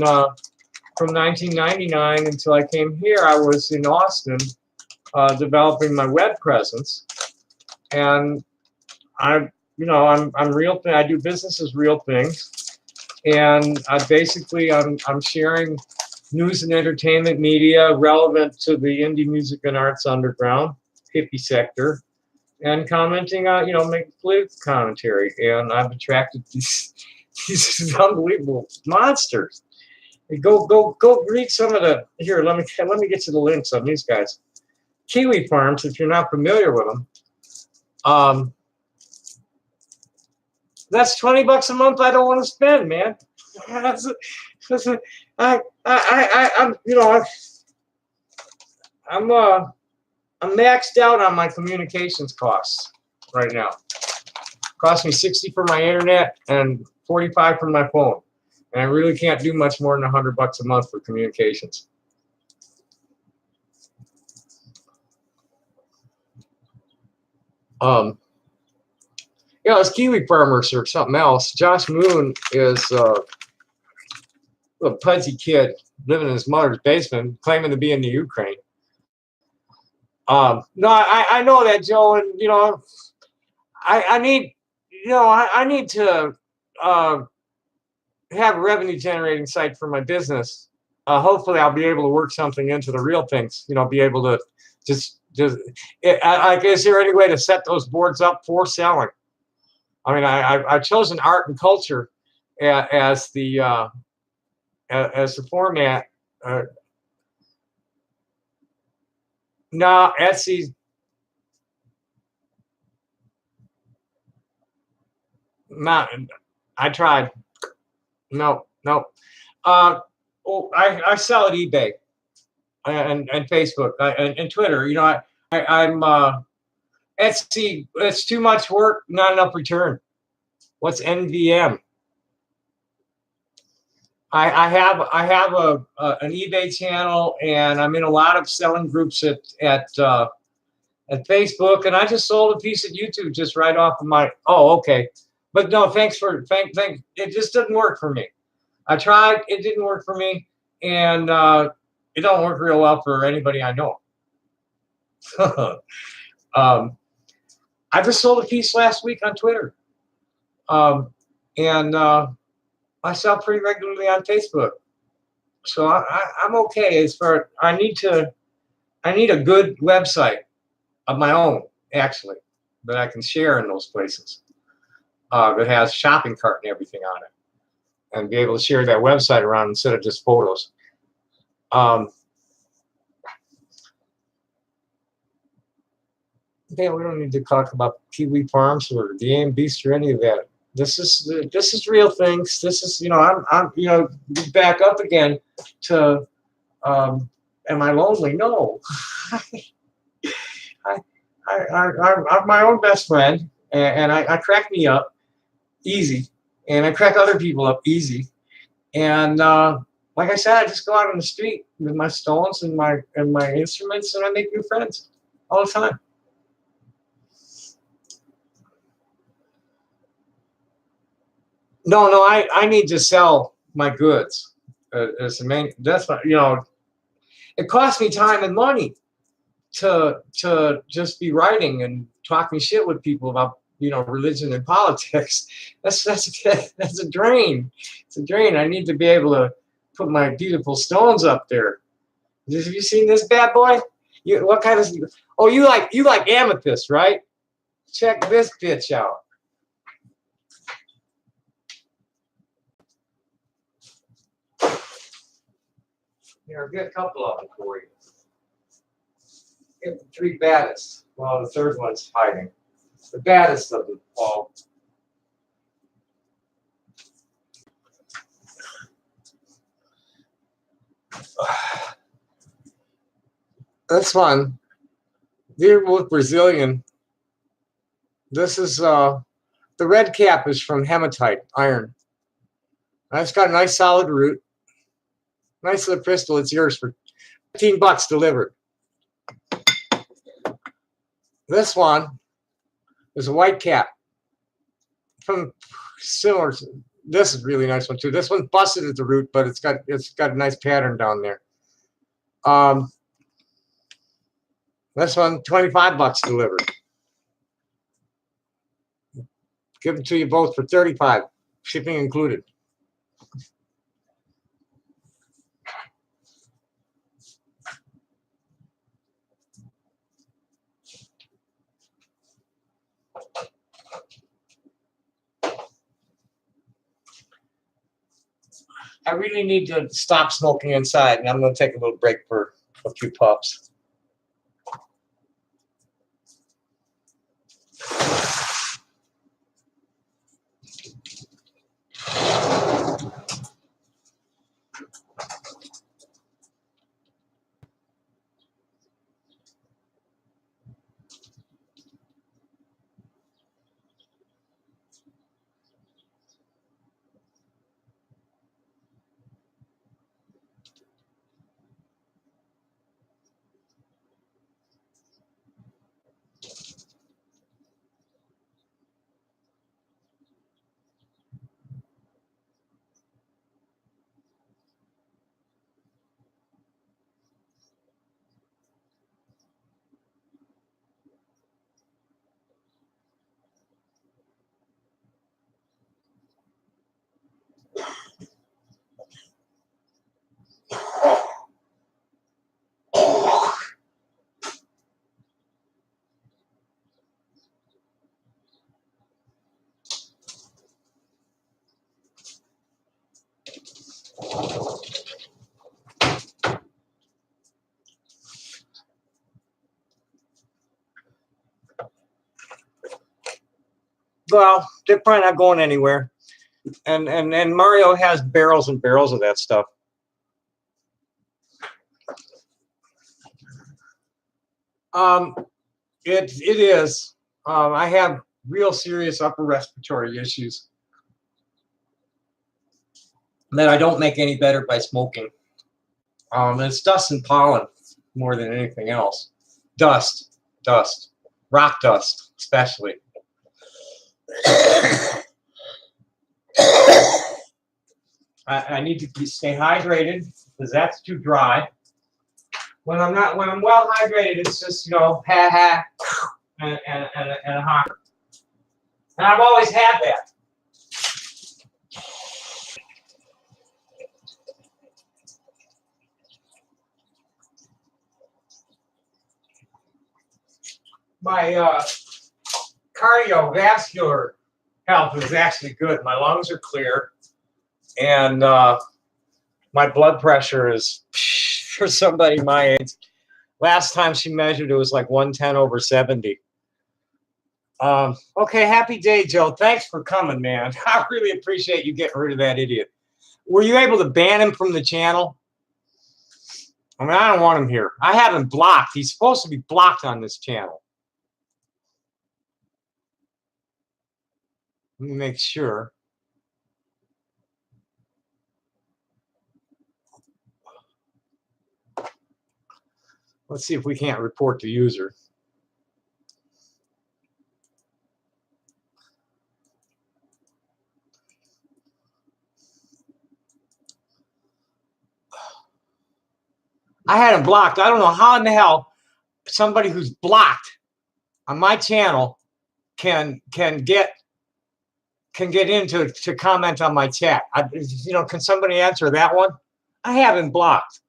from 1999 until I came here, I was in Austin developing my web presence. And I'm real. I do business as real things. And I'm sharing news and entertainment media relevant to the indie music and arts underground, hippie sector, and commenting on, making political commentary. And I've attracted these unbelievable monsters. Go read some of the here. Let me get you the links on these guys. Kiwi Farms, if you're not familiar with them, that's $20 a month I don't want to spend, man. I'm maxed out on my communications costs right now. Cost me $60 for my internet and $45 for my phone, and I really can't do much more than $100 a month for communications. It's Kiwi Farmers or something else. Josh Moon is a pudgy kid living in his mother's basement, claiming to be in the Ukraine. No, I know that, Joe, and I need to have a revenue generating site for my business. Hopefully, I'll be able to work something into the real things. Be able to just is there any way to set those boards up for selling? I mean, I've chosen art and culture as the format. No, Etsy. Not. I tried. No. I sell at eBay and Facebook and Twitter. I'm Etsy. It's too much work, not enough return. What's NVM? I have an eBay channel, and I'm in a lot of selling groups at Facebook, and I just sold a piece at YouTube just right off of my. Oh, okay, but no, thank. It just didn't work for me. I tried, it didn't work for me, and it don't work real well for anybody I know. I just sold a piece last week on Twitter, and I sell pretty regularly on Facebook, so I'm okay. As far I need a good website of my own, actually, that I can share in those places. That has shopping cart and everything on it, and be able to share that website around instead of just photos. Okay, we don't need to talk about Kiwi Farms or the AM Beast or any of that. This is real things. This is I'm back up again to am I lonely? No. I'm my own best friend, and I crack me up easy, and I crack other people up easy. And like I said, I just go out on the street with my stones and my instruments, and I make new friends all the time. No, I need to sell my goods. As the main, that's what, it costs me time and money to just be writing and talking shit with people about religion and politics. That's a drain. It's a drain. I need to be able to put my beautiful stones up there. Have you seen this bad boy? What kind of? Oh, you like amethyst, right? Check this bitch out. Here, I'll get a couple of them for you. Get the three baddest. Well, the third one's hiding. The baddest of them all. This one, Deerwood Brazilian. This is the red cap is from hematite iron. It's got a nice solid root. Nice little crystal. It's yours for $15 delivered. This one is a white cap from similar. This is a really nice one too. This one busted at the root, but it's got a nice pattern down there. This one, $25 delivered. Give them to you both for $35, shipping included. I really need to stop smoking inside, and I'm going to take a little break for a few puffs. Well, they're probably not going anywhere. And Mario has barrels and barrels of that stuff. It is. I have real serious upper respiratory issues that I don't make any better by smoking. It's dust and pollen more than anything else. Dust, rock dust, especially. I need to stay hydrated because that's too dry. When I'm well hydrated, it's just ha ha and a honker. And I've always had that. My cardiovascular health is actually good. My lungs are clear, and my blood pressure is, for somebody my age, last time she measured it was like 110/70. Okay, happy day, Joe. Thanks for coming, man. I really appreciate you getting rid of that idiot. Were you able to ban him from the channel? I mean, I don't want him here. I have him blocked. He's supposed to be blocked on this channel. Let me make sure. Let's see if we can't report the user. I had him blocked. I don't know how in the hell somebody who's blocked on my channel can get in to comment on my chat. Can somebody answer that one? I have him blocked.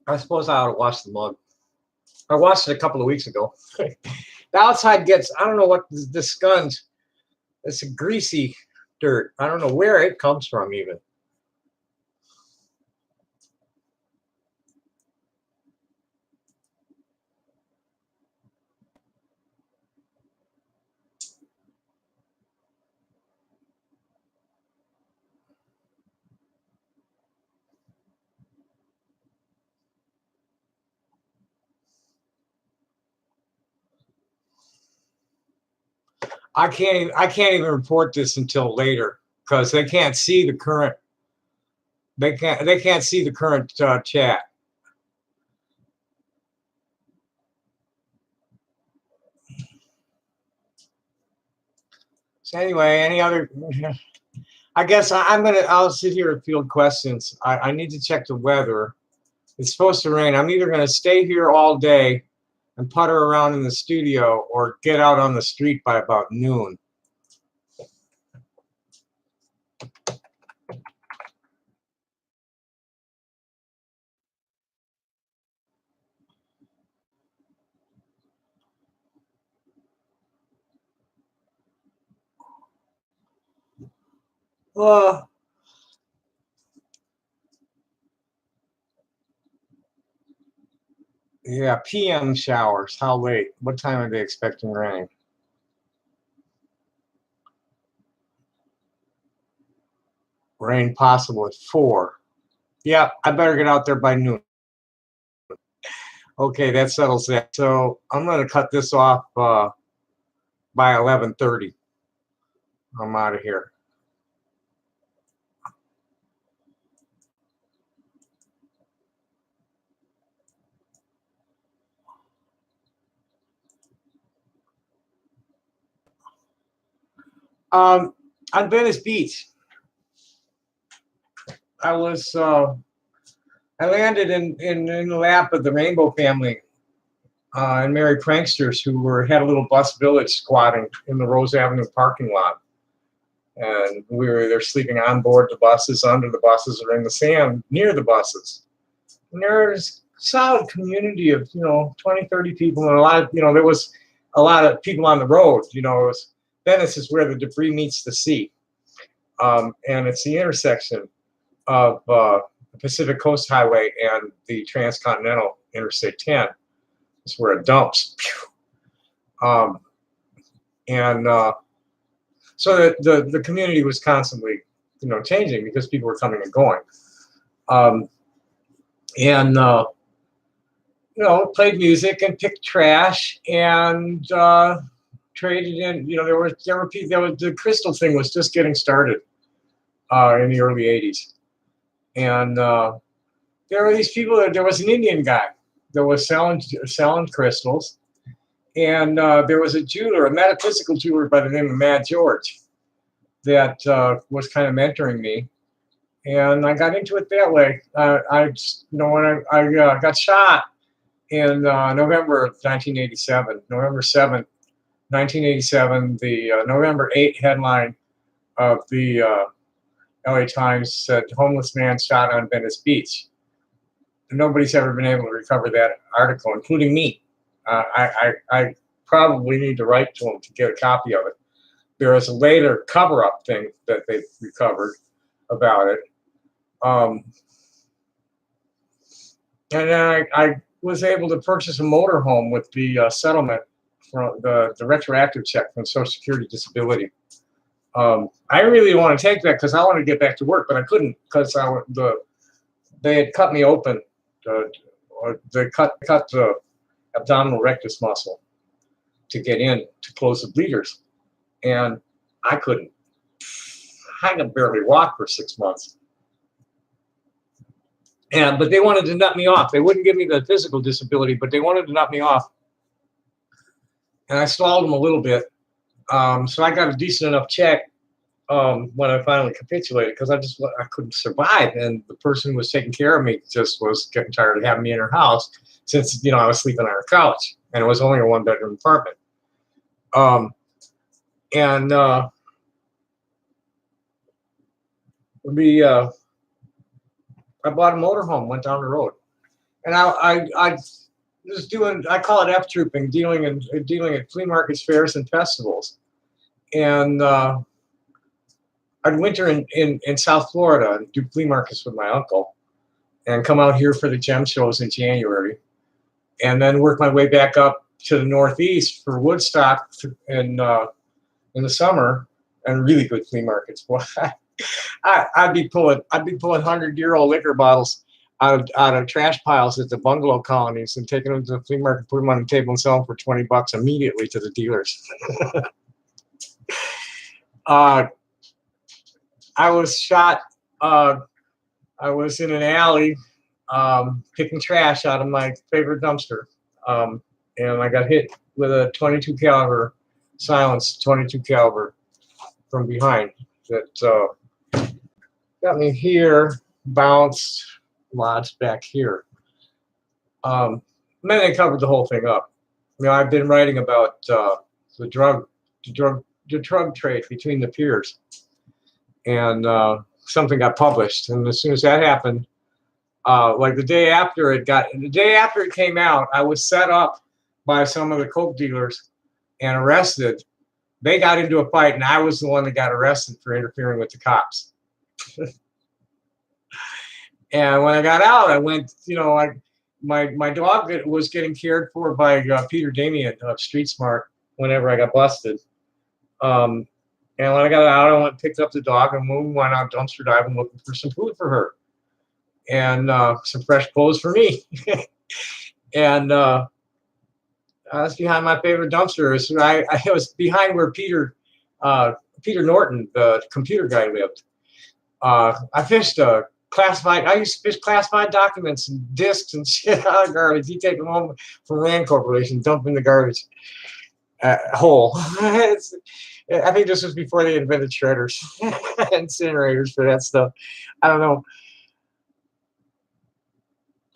I suppose I ought to wash the mug. I washed it a couple of weeks ago. The outside gets, I don't know what this gun's, it's a greasy dirt. I don't know where it comes from even. I can't even report this until later because they can't see the current. They can't see the current chat. So anyway, any other? I guess I'll sit here and field questions. I need to check the weather. It's supposed to rain. I'm either gonna stay here all day and putter around in the studio or get out on the street by about noon. Yeah, PM showers. How late? What time are they expecting rain? Rain possible at 4. Yeah, I better get out there by noon. Okay, that settles that. So I'm going to cut this off by 11:30. I'm out of here. On Venice Beach, I landed in the lap of the Rainbow family and Merry Pranksters, who had a little bus village squatting in the Rose Avenue parking lot. And they're sleeping on board the buses, under the buses, or in the sand near the buses. And there's a solid community of 20, 30 people, and a lot of there was a lot of people on the road. Venice is where the debris meets the sea, and it's the intersection of the Pacific Coast Highway and the Transcontinental Interstate 10. It's where it dumps. So the community was constantly, changing because people were coming and going. Played music and picked trash and traded in. There were people. The crystal thing was just getting started in the early '80s, and there were these people. There was an Indian guy that was selling crystals, and there was a jeweler, a metaphysical jeweler by the name of Mad George, that was kind of mentoring me, and I got into it that way. When I got shot in November of 1987, November 7th, 1987, the November 8 headline of the LA Times said, "Homeless man shot on Venice Beach." And nobody's ever been able to recover that article, including me. I probably need to write to them to get a copy of it. There is a later cover-up thing that they recovered about it. And then I was able to purchase a motorhome with the settlement from the retroactive check from Social Security Disability. I really want to take that because I wanted to get back to work, but I couldn't because they had cut me open. Or they cut the abdominal rectus muscle to get in to close the bleeders, and I couldn't. I could barely walk for 6 months. But they wanted to nut me off. They wouldn't give me the physical disability, but they wanted to nut me off. And I stalled them a little bit. So I got a decent enough check when I finally capitulated because I couldn't survive. And the person who was taking care of me just was getting tired of having me in her house since, I was sleeping on her couch and it was only a 1-bedroom apartment. I bought a motorhome, went down the road, and I was doing, I call it F trooping, dealing at flea markets, fairs, and festivals. And I'd winter in South Florida and do flea markets with my uncle, and come out here for the gem shows in January, and then work my way back up to the Northeast for Woodstock in the summer, and really good flea markets. Boy, I'd be pulling 100-year-old liquor bottles out of trash piles at the bungalow colonies and taking them to the flea market, put them on the table, and sell them for $20 immediately to the dealers. I was shot. I was in an alley picking trash out of my favorite dumpster, and I got hit with a 22 caliber, silenced 22 caliber from behind. That got me here, bounced, lodged back here. Then they covered the whole thing up. I've been writing about the drug trade between the peers, and something got published. And as soon as that happened, like the day after it came out, I was set up by some of the coke dealers and arrested. They got into a fight, and I was the one that got arrested for interfering with the cops. And when I got out, I went, my dog was getting cared for by Peter Damien of Street Smart whenever I got busted. And when I got out, I went and picked up the dog and went out dumpster diving looking for some food for her and some fresh clothes for me. And I was behind my favorite dumpster. So I was behind where Peter Norton, the computer guy, lived. I fished I used to fish classified documents and discs and shit out of garbage. He'd take them home from Rand Corporation, dump them in the garbage hole. I think this was before they invented shredders, incinerators for that stuff. I don't know.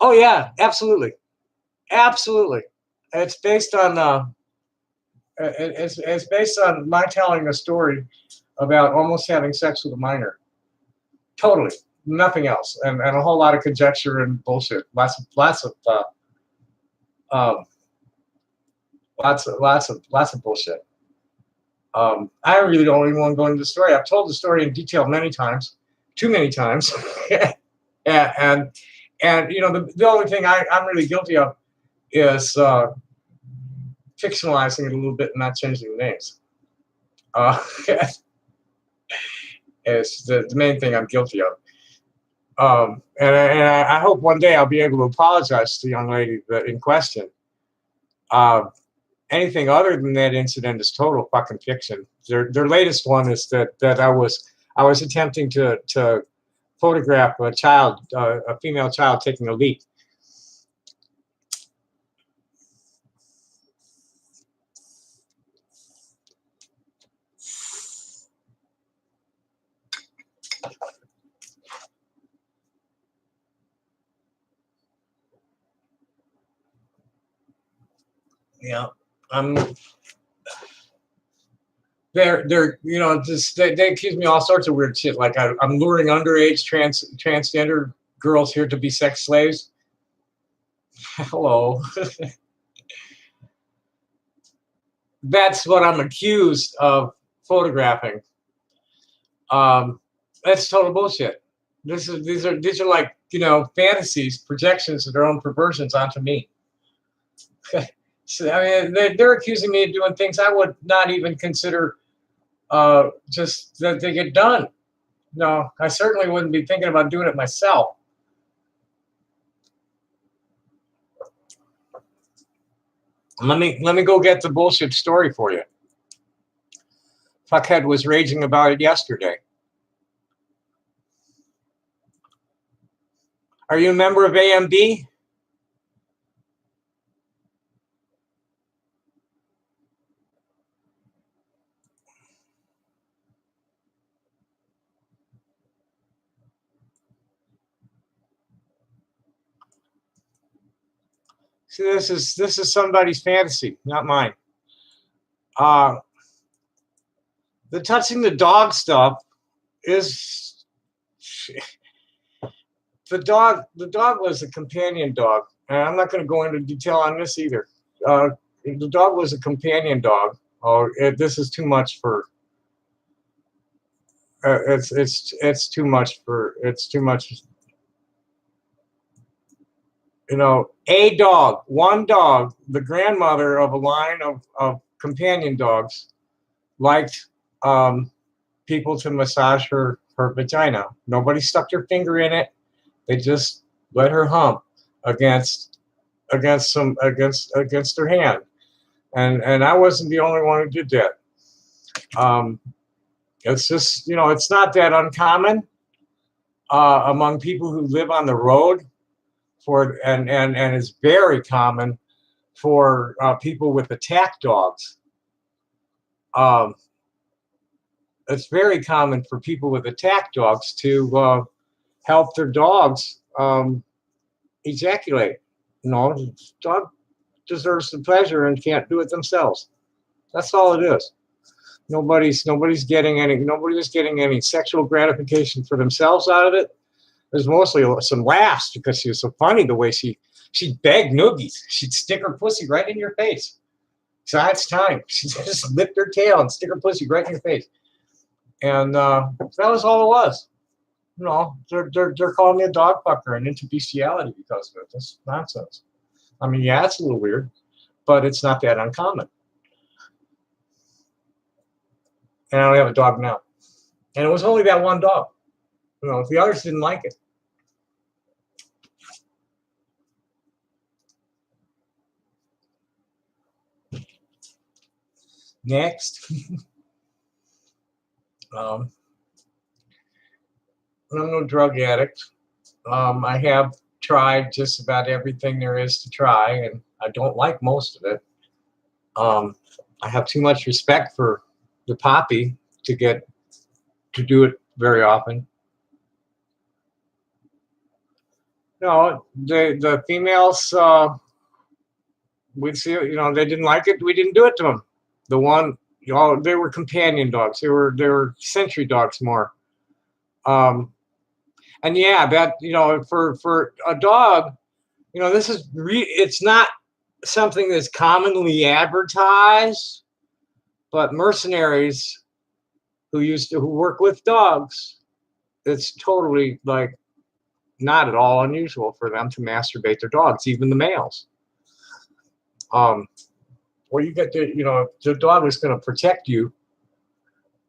Oh yeah, absolutely. It's based on it's based on my telling a story about almost having sex with a minor. Totally, nothing else, and a whole lot of conjecture and bullshit. Lots of bullshit. I really don't even want to go into the story. I've told the story in detail many times, too many times, and the only thing I'm really guilty of is fictionalizing it a little bit and not changing the names. Is the main thing I'm guilty of. And I hope one day I'll be able to apologize to the young lady in question. Anything other than that incident is total fucking fiction. Their latest one is that I was attempting to photograph a female child taking a leak. Yeah, they're just they accuse me of all sorts of weird shit. Like I'm luring underage transgender girls here to be sex slaves. Hello. That's what I'm accused of photographing. That's total bullshit. These are like fantasies, projections of their own perversions onto me. So, I mean, they're accusing me of doing things I would not even consider just that they get done. No, I certainly wouldn't be thinking about doing it myself. Let me go get the bullshit story for you. Fuckhead was raging about it yesterday. Are you a member of AMB? See, this is somebody's fantasy, not mine. The touching the dog stuff is the dog. The dog was a companion dog, and I'm not going to go into detail on this either. The dog was a companion dog. Oh, this is too much for. It's too much for. It's too much. You know, a dog, one dog, the grandmother of a line of companion dogs, liked people to massage her vagina. Nobody stuck their finger in it. They just let her hump against her hand. And I wasn't the only one who did that. It's just, you know, it's not that uncommon among people who live on the road and is very common for people with attack dogs. It's very common for people with attack dogs to help their dogs ejaculate. You know, the dog deserves the pleasure and can't do it themselves. That's all it is. Nobody's getting any sexual gratification for themselves out of it. There's mostly some laughs because she was so funny the way she'd beg noogies. She'd stick her pussy right in your face. So it's time. She'd just lift her tail and stick her pussy right in your face. And that was all it was. You know, they're calling me a dog fucker and into bestiality because of it. That's nonsense. I mean, yeah, it's a little weird, but it's not that uncommon. And I don't have a dog now. And it was only that one dog. You know, the others didn't like it. Next. I'm no drug addict. I have tried just about everything there is to try, and I don't like most of it. I have too much respect for the poppy to do it very often. No, the females, we'd see, you know, they didn't like it. We didn't do it to them. The one, you know, they were companion dogs. They were sentry dogs more. And yeah, that, you know, for a dog, you know, it's not something that's commonly advertised, but mercenaries who work with dogs, it's totally like not at all unusual for them to masturbate their dogs, even the males. Where you get the, you know, the dog is going to protect you.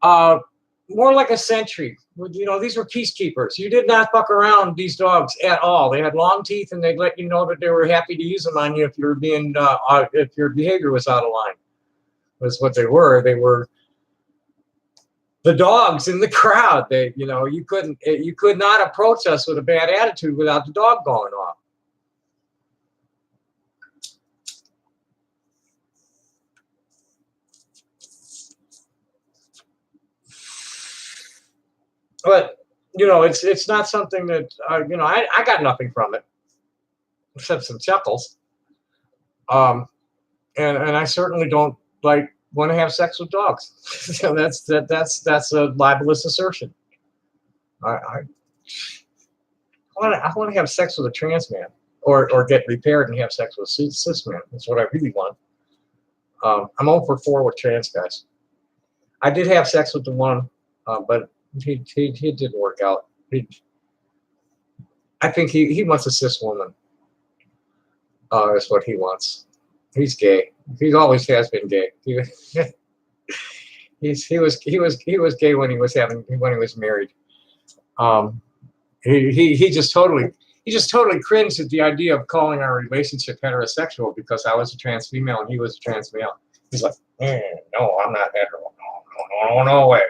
More like a sentry. You know, these were peacekeepers. You did not fuck around these dogs at all. They had long teeth, and they'd let you know that they were happy to use them on you if you're if your behavior was out of line. That's what they were. They were the dogs in the crowd. They, you know, you could not approach us with a bad attitude without the dog going off. But, you know, it's not something that, you know, I got nothing from it except some chuckles. And I certainly don't want to have sex with dogs. So that's a libelous assertion. I want to have sex with a trans man or get repaired and have sex with a cis man. That's what I really want. I'm 0 for 4 with trans guys. I did have sex with the one, but he didn't work out. I think he wants a cis woman. That's what he wants. He's gay. He always has been gay. He was gay when he was married. Um, he just totally cringed at the idea of calling our relationship heterosexual because I was a trans female and he was a trans male. He's like, no, I'm not hetero. No way.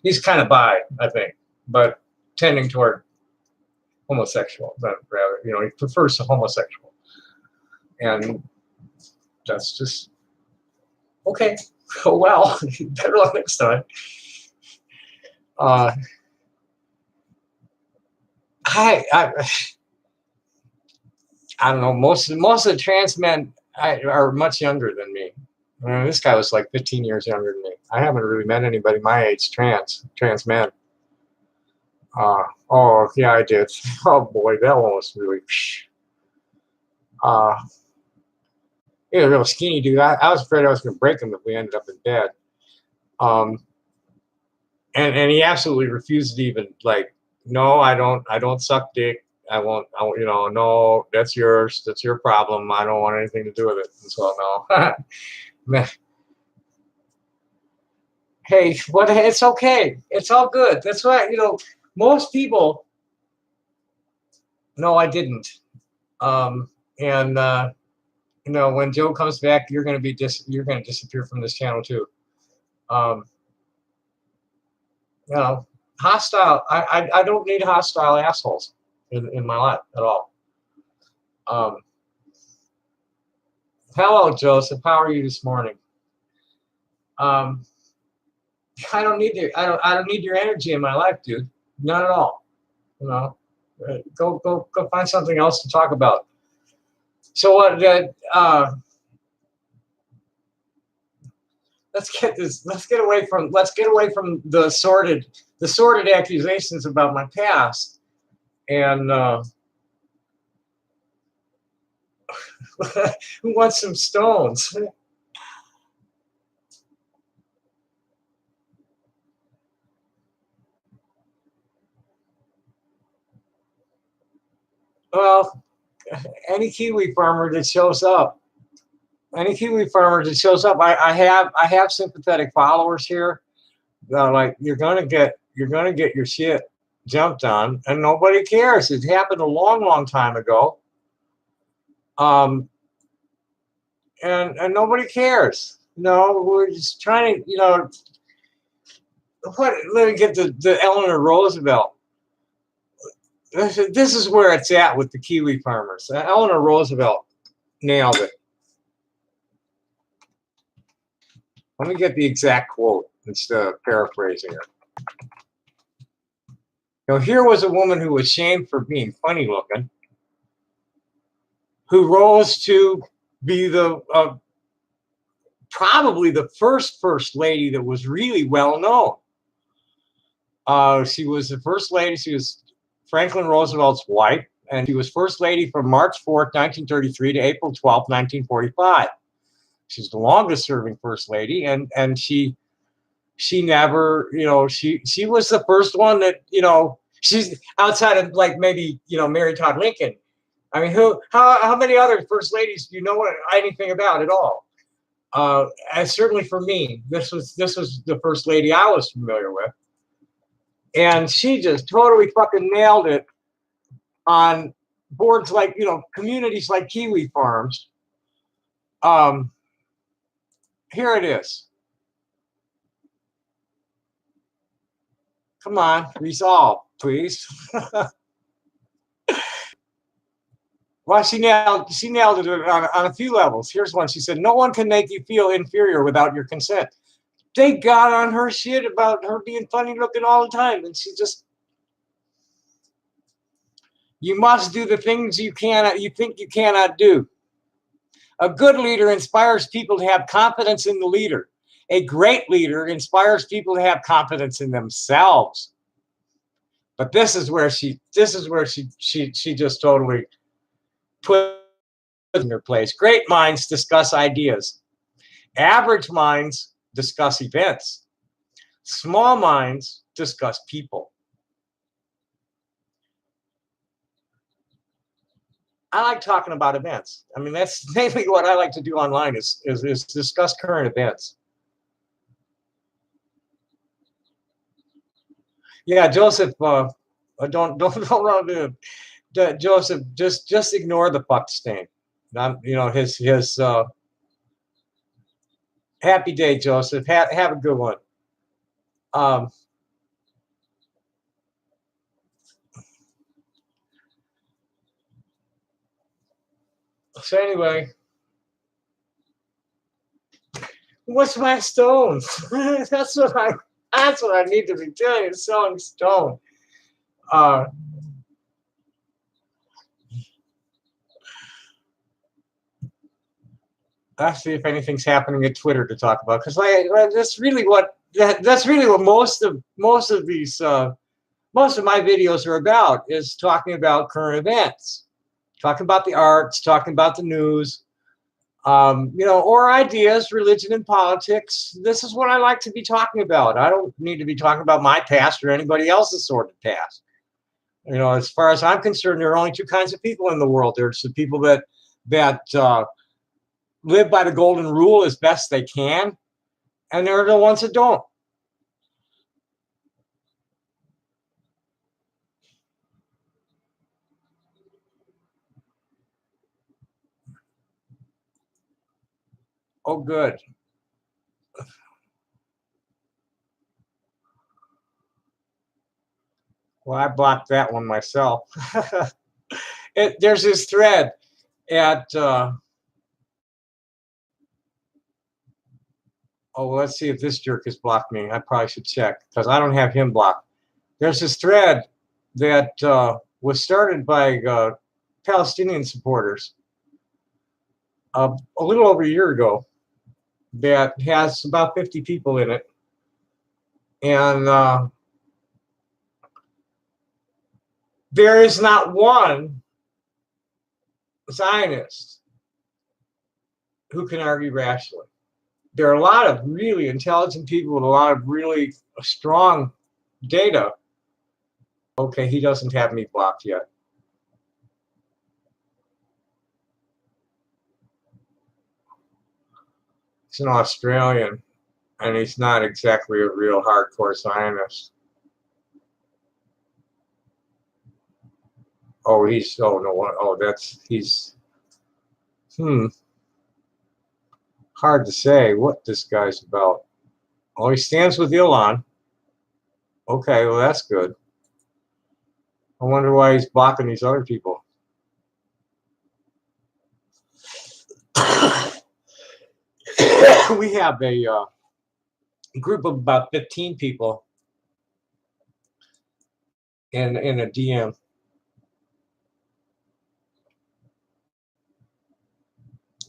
He's kind of bi, I think, but tending toward homosexual, but rather, he prefers the homosexual. And that's just okay. Oh well, better luck next time. I don't know. Most of the trans men are much younger than me. This guy was like 15 years younger than me. I haven't really met anybody my age trans men. Oh yeah, I did. Oh boy, that one was really. He was a real skinny dude. I was afraid I was going to break him if we ended up in bed. And he absolutely refused to even no, I don't suck dick. I won't, no, that's yours. That's your problem. I don't want anything to do with it. And so no. Hey, it's okay. It's all good. That's why, most people. No, I didn't. When Joe comes back, you're going to disappear from this channel too. Hostile. I don't need hostile assholes in my life at all. Hello, Joseph. How are you this morning? I don't need I don't need your energy in my life, dude. Not at all. Go find something else to talk about. So what? Let's get away from the sordid accusations about my past, and who wants some stones? Well, any Kiwi farmer that shows up. I have sympathetic followers here. Like you're gonna get your shit jumped on, and nobody cares. It happened a long time ago. And nobody cares. We're just trying to, let me get the Eleanor Roosevelt. This is where it's at with the Kiwi farmers. Eleanor Roosevelt nailed it. Let me get the exact quote instead of paraphrasing her. Here was a woman who was shamed for being funny looking, who rose to be probably the first lady that was really well known. She was the first lady. She was Franklin Roosevelt's wife, and she was first lady from March 4th, 1933 to April 12th, 1945. She's the longest serving first lady, and she never, she was the first one that, she's outside of maybe, Mary Todd Lincoln. I mean, how many other first ladies do you know anything about at all? And certainly for me, this was the first lady I was familiar with. And she just totally fucking nailed it on boards like, communities like Kiwi Farms. Here it is. Come on, resolve, please. Well, she nailed it on a few levels. Here's one. She said, "No one can make you feel inferior without your consent." They got on her shit about her being funny looking all the time, and she just, you must do the things you think you cannot do. A good leader inspires people to have confidence in the leader. A great leader inspires people to have confidence in themselves. But this is where she just totally put in her place. Great minds discuss ideas. Average minds discuss events. Small minds discuss people. I like talking about events. I mean, that's mainly what I like to do online is discuss current events. Yeah, Joseph. Don't run Joseph. Just ignore the puck stain. Not, his. Happy day, Joseph. Have a good one. Um, so anyway, what's my stone? that's what I. That's what I need to be doing. Is selling stone. Uh, Let's see if anything's happening at Twitter to talk about, because that's really what most of these most of my videos are about, is talking about current events, talking about the arts, talking about the news, or ideas, religion, and politics. This is what I like to be talking about. I don't need to be talking about my past or anybody else's sort of past. As far as I'm concerned, there are only two kinds of people in the world. There's the people that live by the golden rule as best they can, and there are the ones that don't. Oh, good. Well, I blocked that one myself. There's this thread at oh, well, let's see if this jerk has blocked me. I probably should check, because I don't have him blocked. There's this thread that was started by Palestinian supporters a little over a year ago, that has about 50 people in it. And there is not one Zionist who can argue rationally. There are a lot of really intelligent people with a lot of really strong data. Okay, he doesn't have me blocked yet. He's an Australian, and he's not exactly a real hardcore Zionist. Oh, he's hard to say what this guy's about. Oh, he stands with Elon. Okay, well, that's good. I wonder why he's blocking these other people. We have a group of about 15 people in a DM.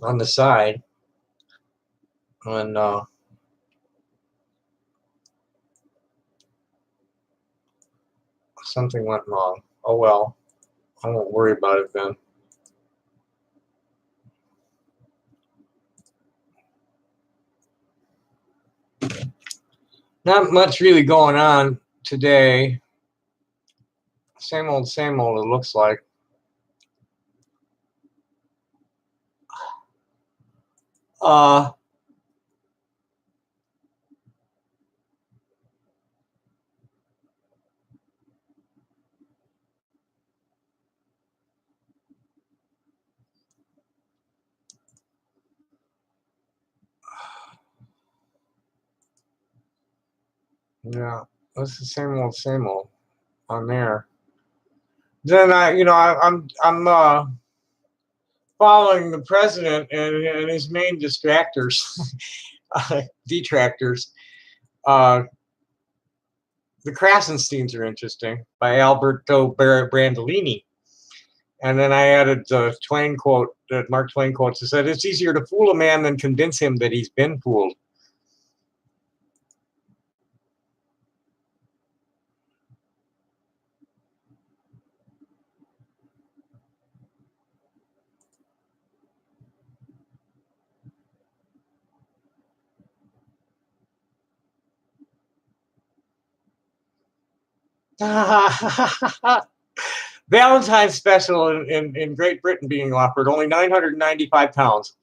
On the side, and something went wrong. Oh well, I won't worry about it then. Not much really going on today. Same old, it looks like. Yeah, that's the same old on there. Then I'm following the president and his main distractors, detractors. The Krasensteins are interesting, by Alberto Brandolini. And then I added the Twain quote that Mark Twain quotes. He said, "It's easier to fool a man than convince him that he's been fooled." Valentine's special in Great Britain being offered, only 995 pounds.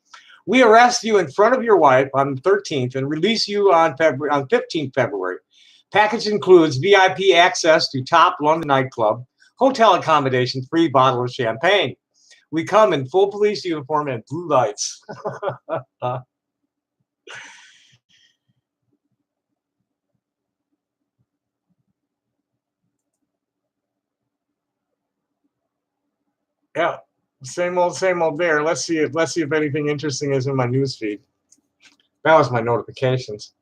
We arrest you in front of your wife on the 13th and release you on 15th February. Package includes VIP access to top London nightclub, hotel accommodation, free bottle of champagne. We come in full police uniform and blue lights. Yeah, same old there. Let's see if anything interesting is in my news feed. That was my notifications.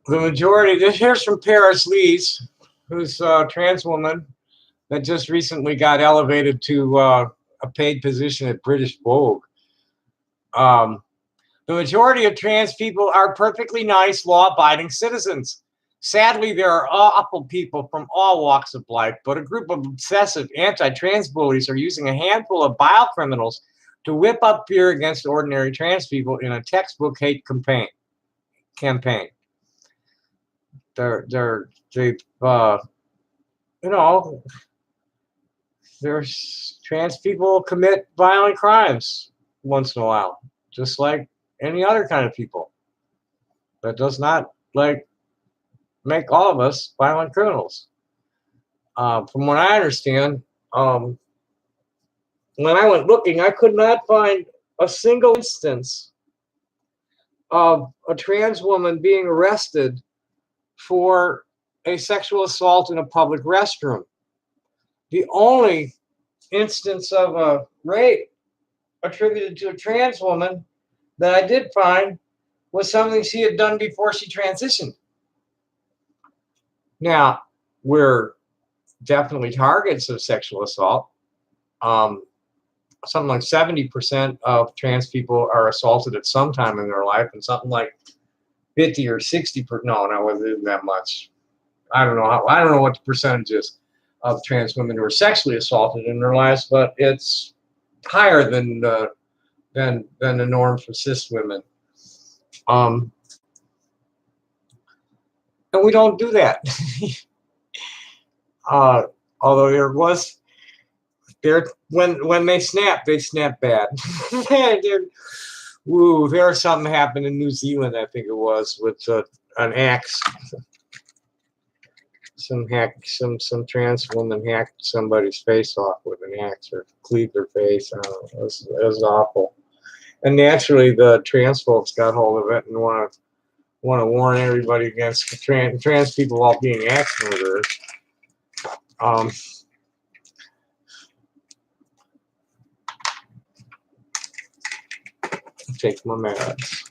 The majority. This here's from Paris Lees, who's a trans woman that just recently got elevated to a paid position at British Vogue. The majority of trans people are perfectly nice, law-abiding citizens. Sadly, there are awful people from all walks of life, but a group of obsessive anti-trans bullies are using a handful of vile criminals to whip up fear against ordinary trans people in a textbook hate campaign. There's trans people commit violent crimes once in a while, just like any other kind of people. That does not make all of us violent criminals. From what I understand, when I went looking, I could not find a single instance of a trans woman being arrested for a sexual assault in a public restroom. The only instance of a rape attributed to a trans woman that I did find was something she had done before she transitioned. Now, we're definitely targets of sexual assault. Something like 70% of trans people are assaulted at some time in their life, and something like 50 or 60%. No, it wasn't that much. I don't know what the percentage is of trans women who are sexually assaulted in their lives, but it's higher than the norm for cis women. And we don't do that. Although when they snap bad. There was something happened in New Zealand, I think it was, with an axe. Some trans woman hacked somebody's face off with an axe or cleaved their face. I don't know. It was awful. And naturally, the trans folks got hold of it and want to warn everybody against trans people all being axe murderers. Take my meds.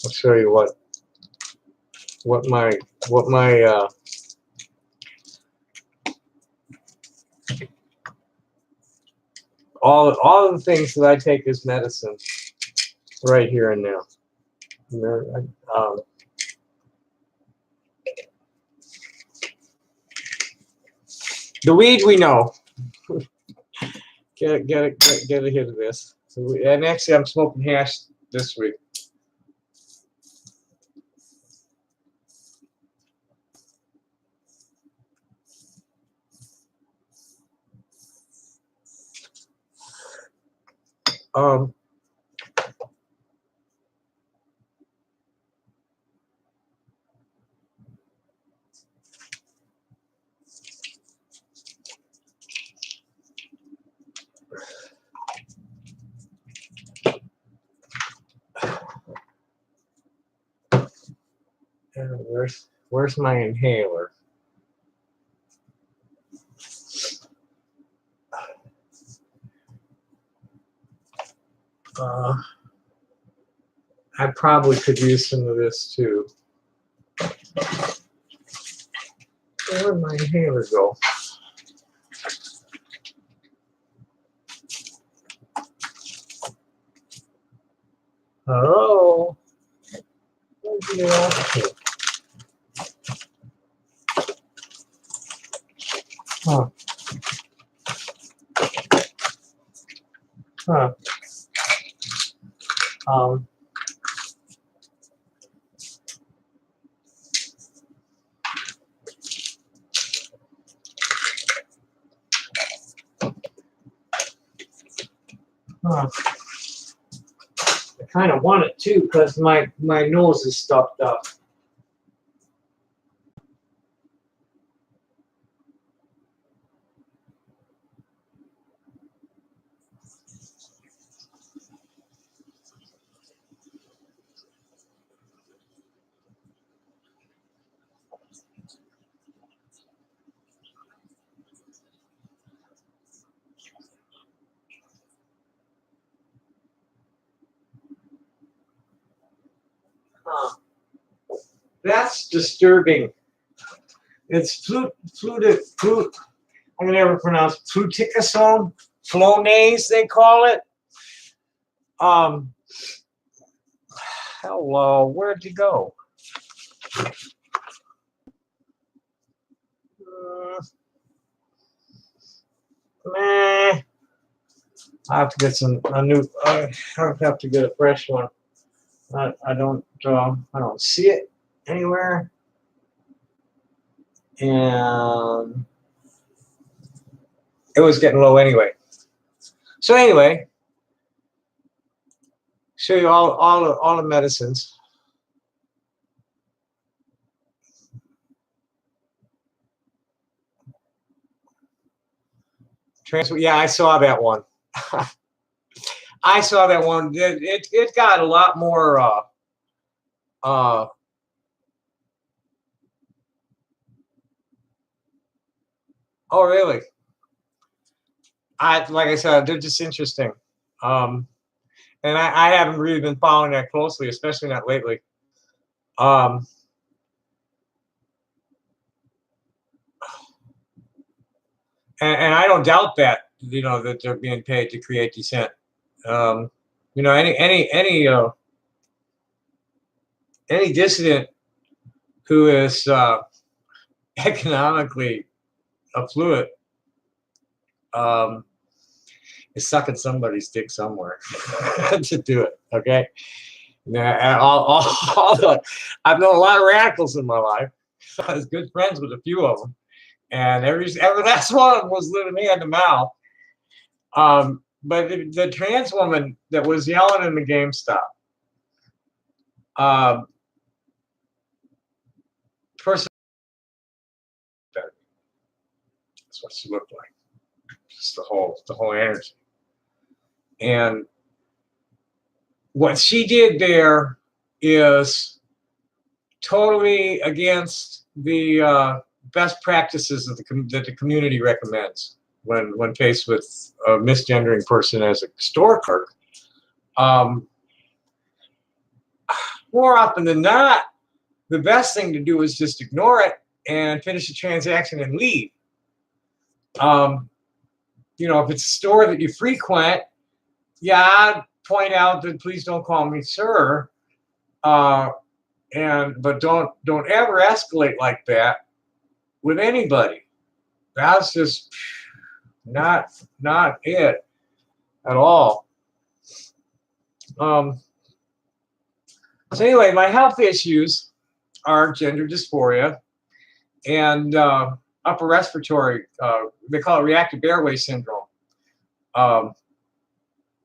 I'll show you what my all of the things that I take as medicine right here and now. The weed we know. Get a hit of this. And actually, I'm smoking hash this week. Where's my inhaler? I probably could use some of this too. Where'd my inhaler go? Hello? Where'd you get off to? Huh. Huh. I kind of want it too because my nose is stuffed up. Huh. That's disturbing. It's flute. I can never pronounce fluticasone, Flonase, they call it. Hello, where'd you go? Meh. I have to get a new. I have to get a fresh one. I don't see it anywhere, and it was getting low anyway. So anyway, show you all the medicines. Yeah, I saw that one. I saw that one. It got a lot more. Oh, really? Like I said, they're just interesting. And I haven't really been following that closely, especially not lately. And I don't doubt that, that they're being paid to create dissent. Any dissident who is economically affluent is sucking somebody's dick somewhere to do it. Okay. I've known a lot of radicals in my life. I was good friends with a few of them, and every last one of them was living hand to mouth. But the trans woman that was yelling in the GameStop, person, that's what she looked like. Just the whole energy. And what she did there is totally against the best practices that the community recommends when faced with a misgendering person as a store clerk. More often than not, the best thing to do is just ignore it and finish the transaction and leave. If it's a store that you frequent, yeah, I'd point out that please don't call me sir, but don't ever escalate like that with anybody. That's just not it at all. So anyway, my health issues are gender dysphoria and upper respiratory. They call it reactive airway syndrome,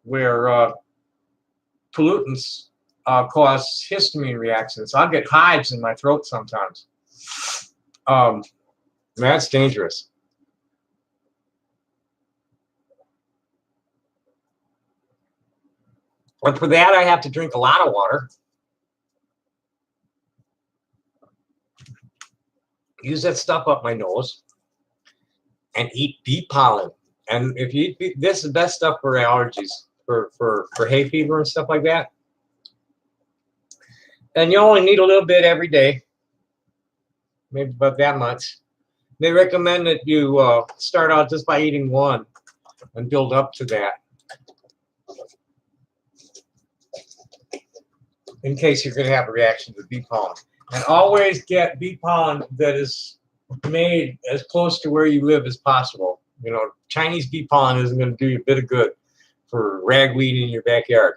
where pollutants cause histamine reactions. I'll get hives in my throat sometimes. That's dangerous. And for that, I have to drink a lot of water. Use that stuff up my nose. And eat bee pollen. And if you eat this is the best stuff for allergies, for hay fever and stuff like that. And you only need a little bit every day, maybe about that much. They recommend that you start out just by eating one and build up to that, in case you're going to have a reaction to bee pollen. And always get bee pollen that is made as close to where you live as possible. Chinese bee pollen isn't going to do you a bit of good for ragweed in your backyard.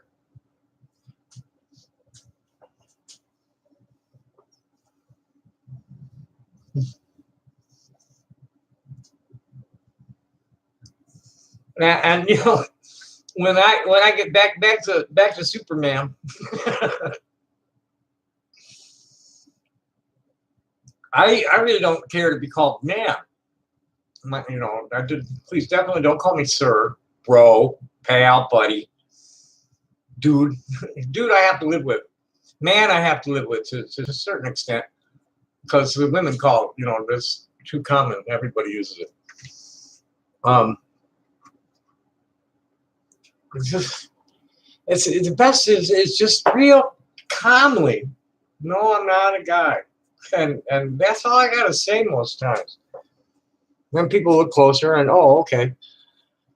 And when I get back to Superman, I really don't care to be called man. Please definitely don't call me sir, bro, pal, buddy, dude. Dude, I have to live with. Man, I have to live with to a certain extent because the women call this too common. Everybody uses it. It's just it's the best is just real calmly. No, I'm not a guy, and that's all I gotta say most times. Then people look closer and oh, okay,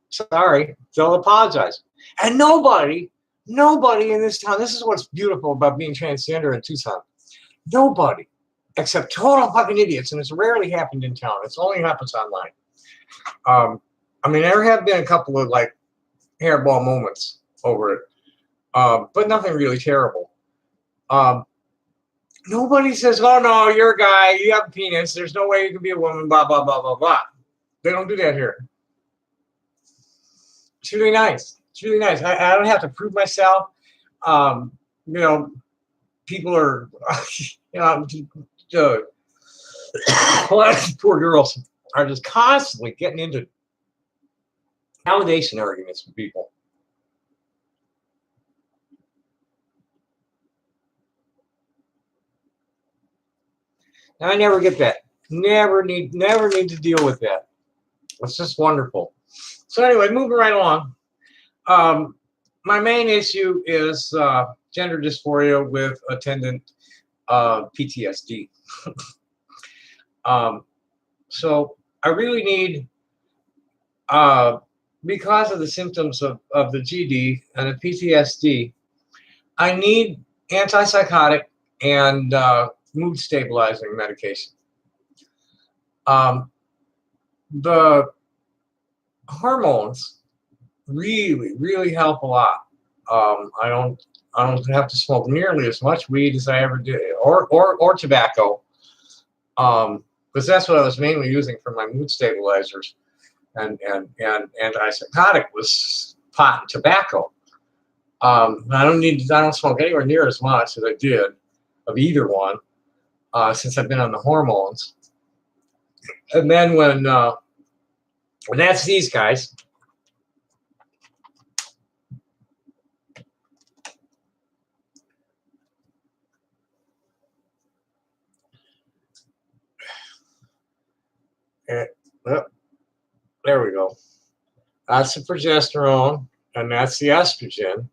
sorry, they'll apologize. And nobody in this town. This is what's beautiful about being transgender in Tucson. Nobody, except total fucking idiots, and it's rarely happened in town. It's only happens online. I mean, there have been a couple of like hairball moments over it, but nothing really terrible. Nobody says, "Oh no, you're a guy. You have a penis. There's no way you can be a woman." Blah blah blah blah blah. They don't do that here. It's really nice. It's really nice. I don't have to prove myself. Um, you know, people are, you know, poor girls are just constantly getting into validation arguments with people. And I never get that. Never need to deal with that. It's just wonderful. So anyway, moving right along. My main issue is gender dysphoria with attendant PTSD. So I really need, because of the symptoms of the GD and the PTSD, I need antipsychotic and mood stabilizing medication. The hormones really help a lot. I don't have to smoke nearly as much weed as I ever did, or tobacco, because that's what I was mainly using for my mood stabilizers, and antipsychotic was pot and tobacco. I don't smoke anywhere near as much as I did of either one since I've been on the hormones. And then when that's these guys. Oh, there we go. That's the progesterone, and that's the estrogen.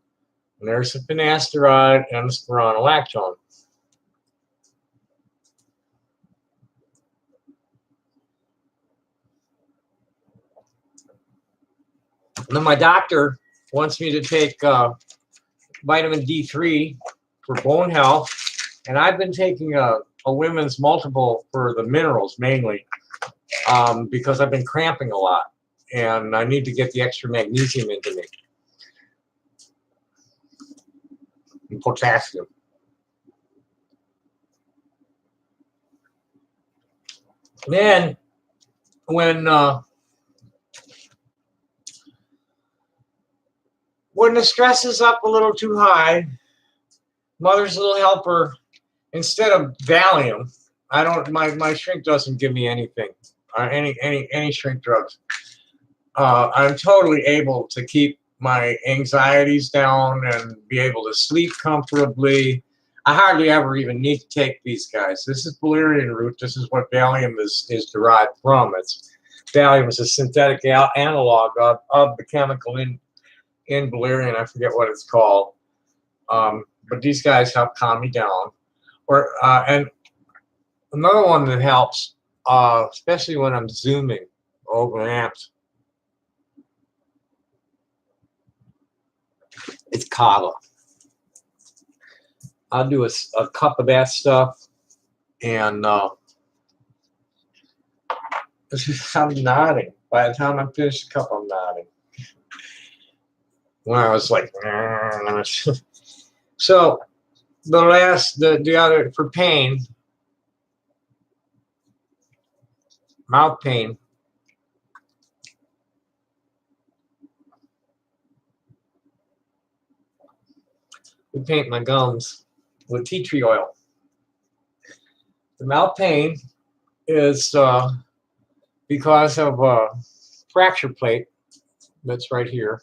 And there's the finasteride and the spironolactone. And then my doctor wants me to take vitamin D3 for bone health, and I've been taking a women's multiple for the minerals mainly because I've been cramping a lot, and I need to get the extra magnesium into me and potassium. Then when the stress is up a little too high, Mother's Little Helper, instead of Valium, I don't. My shrink doesn't give me anything, any shrink drugs. I'm totally able to keep my anxieties down and be able to sleep comfortably. I hardly ever even need to take these guys. This is valerian root. This is what Valium is derived from. Valium is a synthetic analog of the chemical in valerian. I forget what it's called. But these guys help calm me down. And another one that helps, especially when I'm zooming over amps, it's kava. I'll do a cup of that stuff, and I'm nodding. By the time I finish the cup, I'm nodding. When I was like, so the other for pain, mouth pain. and paint my gums with tea tree oil. The mouth pain is because of a fracture plate that's right here.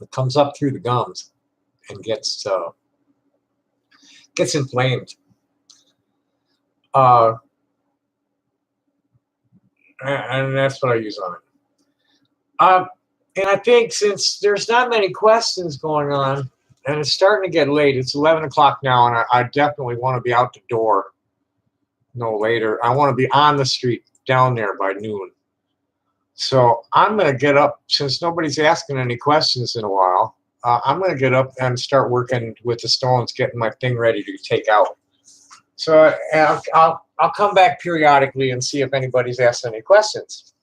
It comes up through the gums and gets inflamed. And that's what I use on it. And I think since there's not many questions going on, and it's starting to get late, it's 11 o'clock now, and I definitely want to be out the door no later. I want to be on the street down there by noon. So I'm going to get up, since nobody's asking any questions in a while, I'm going to get up and start working with the stones, getting my thing ready to take out. So I'll come back periodically and see if anybody's asked any questions.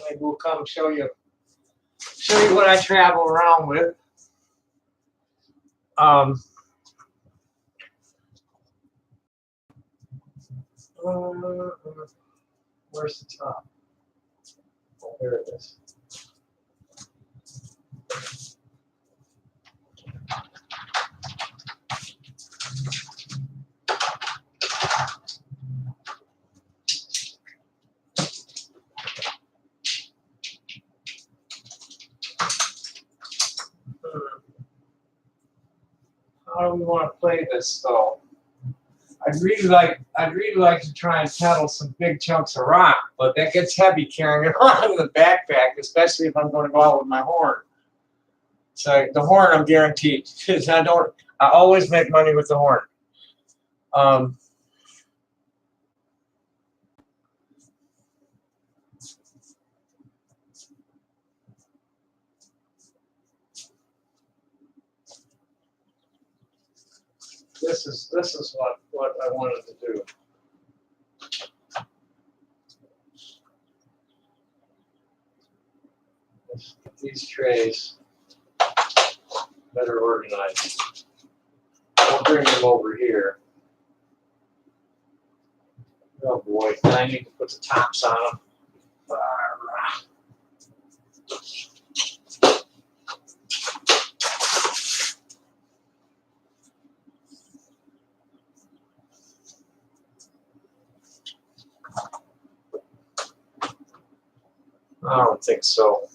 Maybe we'll come show you what I travel around with. Where's the top? Oh, there it is. How do we want to play this though? I'd really like to try and pedal some big chunks of rock, but that gets heavy carrying it around in the backpack, especially if I'm going to go out with my horn. So the horn, I'm guaranteed, because I always make money with the horn. This is what I wanted to do. Let's get these trays better organized. I'll bring them over here. Oh boy, I need to put the tops on them. I don't think so.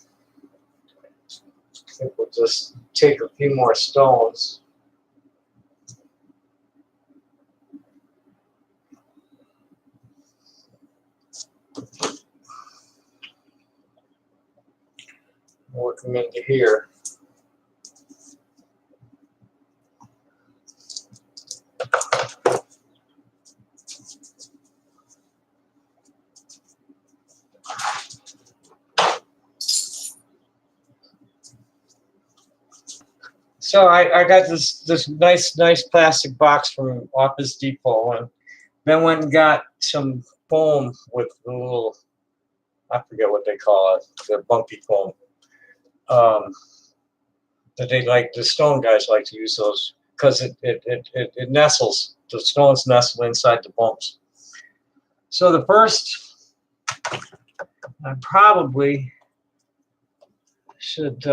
I think we'll just take a few more stones. Work them into here. So I got this nice plastic box from Office Depot, and then went and got some foam with a little, I forget what they call it, the bumpy foam. That the stone guys like to use those because it nestles. The stones nestle inside the bumps. So the first, I probably should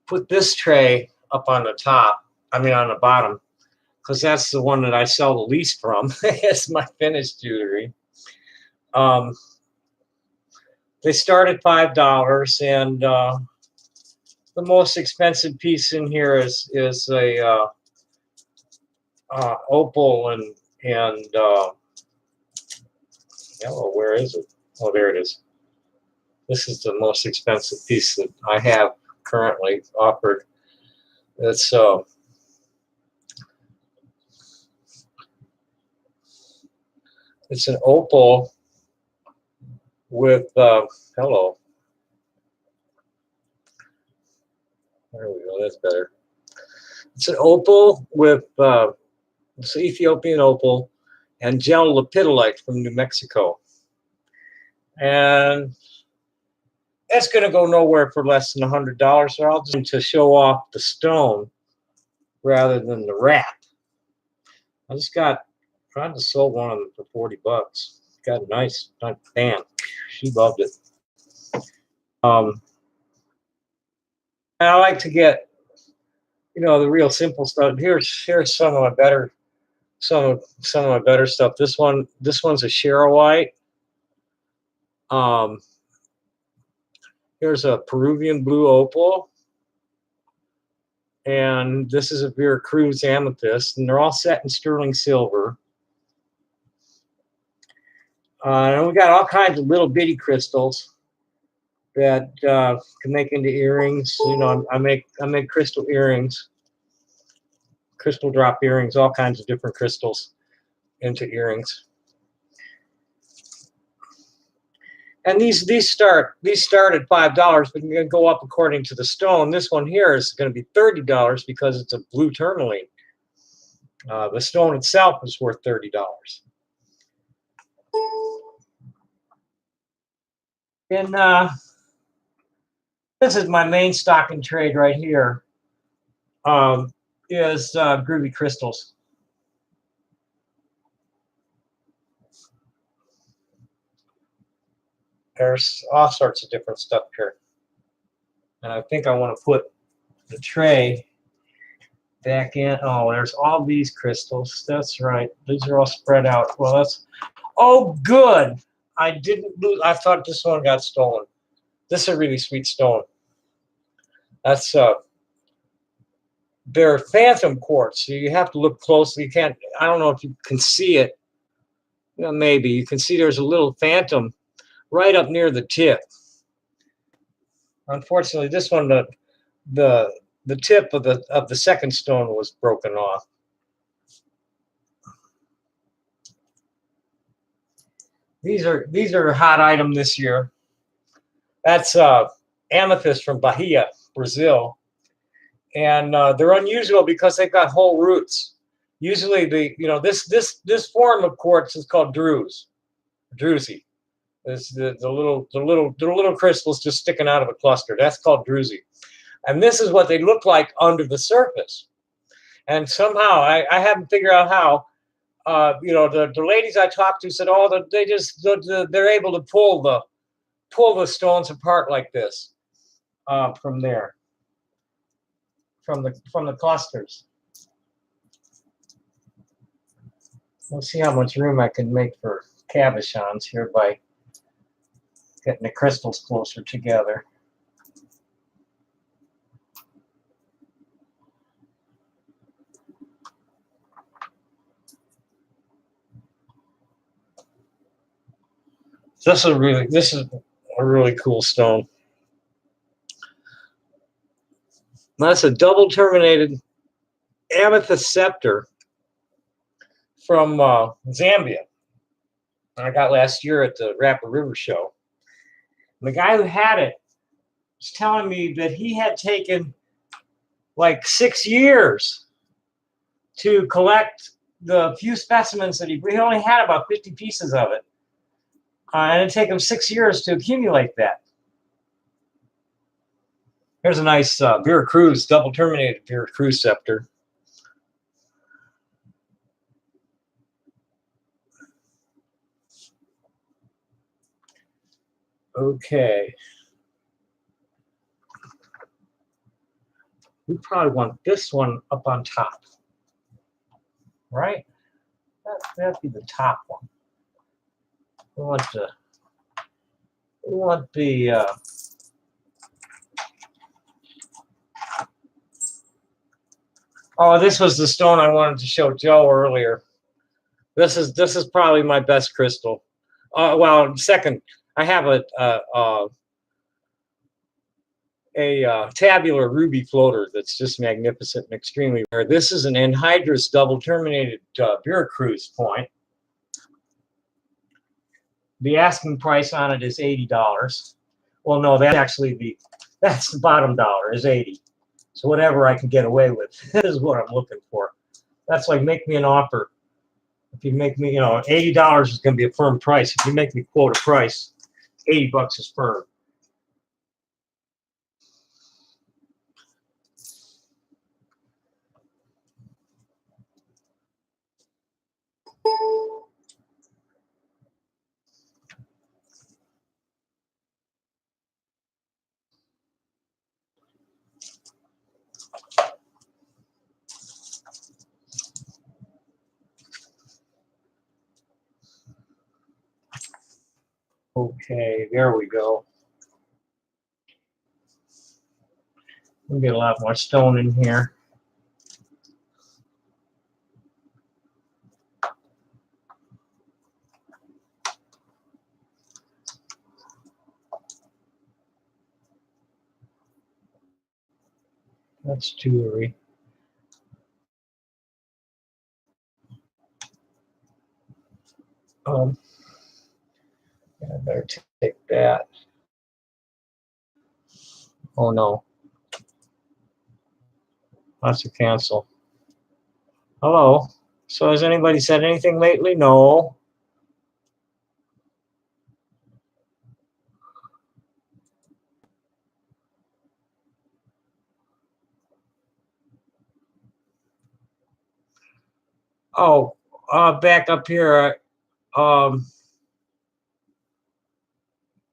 put this tray up on the top, on the bottom, because that's the one that I sell the least from. It's my finished jewelry. They start at $5, and the most expensive piece in here is a opal and oh, where is it? Oh, there it is. This is the most expensive piece that I have currently offered. It's an opal with hello. There we go. That's better. It's an opal with it's Ethiopian opal and gel lepidolite from New Mexico, and that's going to go nowhere for less than $100. So I'll just to show off the stone rather than the wrap. I just tried to sell one of them for 40 bucks. Got a nice bam. She loved it. And I like to get, the real simple stuff. Here's some of my better some of my better stuff. This one's a Charoite. Here's a Peruvian blue opal. And this is a Veracruz amethyst, and they're all set in sterling silver. And we got all kinds of little bitty crystals that can make into earrings. I make crystal earrings, crystal drop earrings, all kinds of different crystals into earrings. And these start at $5, but you're going to go up according to the stone. This one here is going to be $30 because it's a blue tourmaline. The stone itself is worth $30. And this is my main stock and trade right here. Is Groovy Crystals. There's all sorts of different stuff here. And I think I want to put the tray back in. Oh, there's all these crystals. That's right. These are all spread out. Well, oh, good. I didn't lose. I thought this one got stolen. This is a really sweet stone. That's they're phantom quartz, so you have to look closely. You can't. I don't know if you can see it. Maybe you can see there's a little phantom right up near the tip. Unfortunately, this one, the tip of the second stone was broken off. These are a hot item this year. That's amethyst from Bahia, Brazil, and they're unusual because they've got whole roots. Usually, this form of quartz is called druzy. It's the little crystals just sticking out of a cluster. That's called druzy, and this is what they look like under the surface. And somehow I haven't figured out how. The ladies I talked to said, oh, they're able to pull the stones apart like this from there, from the clusters. Let's see how much room I can make for cabochons here by getting the crystals closer together. This is a really cool stone. That's a double terminated amethyst scepter from Zambia. I got last year at the Rapper River show. And the guy who had it was telling me that he had taken like 6 years to collect the few specimens that he only had about 50 pieces of it. And it'd take him 6 years to accumulate that. Here's a nice Veracruz, double terminated Veracruz scepter. Okay. We probably want this one up on top. right? That'd be the top one. We want the oh, this was the stone I wanted to show Joe earlier. This is probably my best crystal. Well, second, I have a tabular ruby floater that's just magnificent and extremely rare. This is an anhydrous double terminated Veracruz point. The asking price on it is $80. Well, no, that's the bottom dollar is 80. So whatever I can get away with is what I'm looking for. That's like, make me an offer. If you make me, $80 is going to be a firm price. If you make me quote a price, $80 is firm. Okay, there we go. We get a lot more stone in here. That's jewelry. I better take that. Oh no. Lots to cancel. Hello. So has anybody said anything lately? No. Oh, back up here.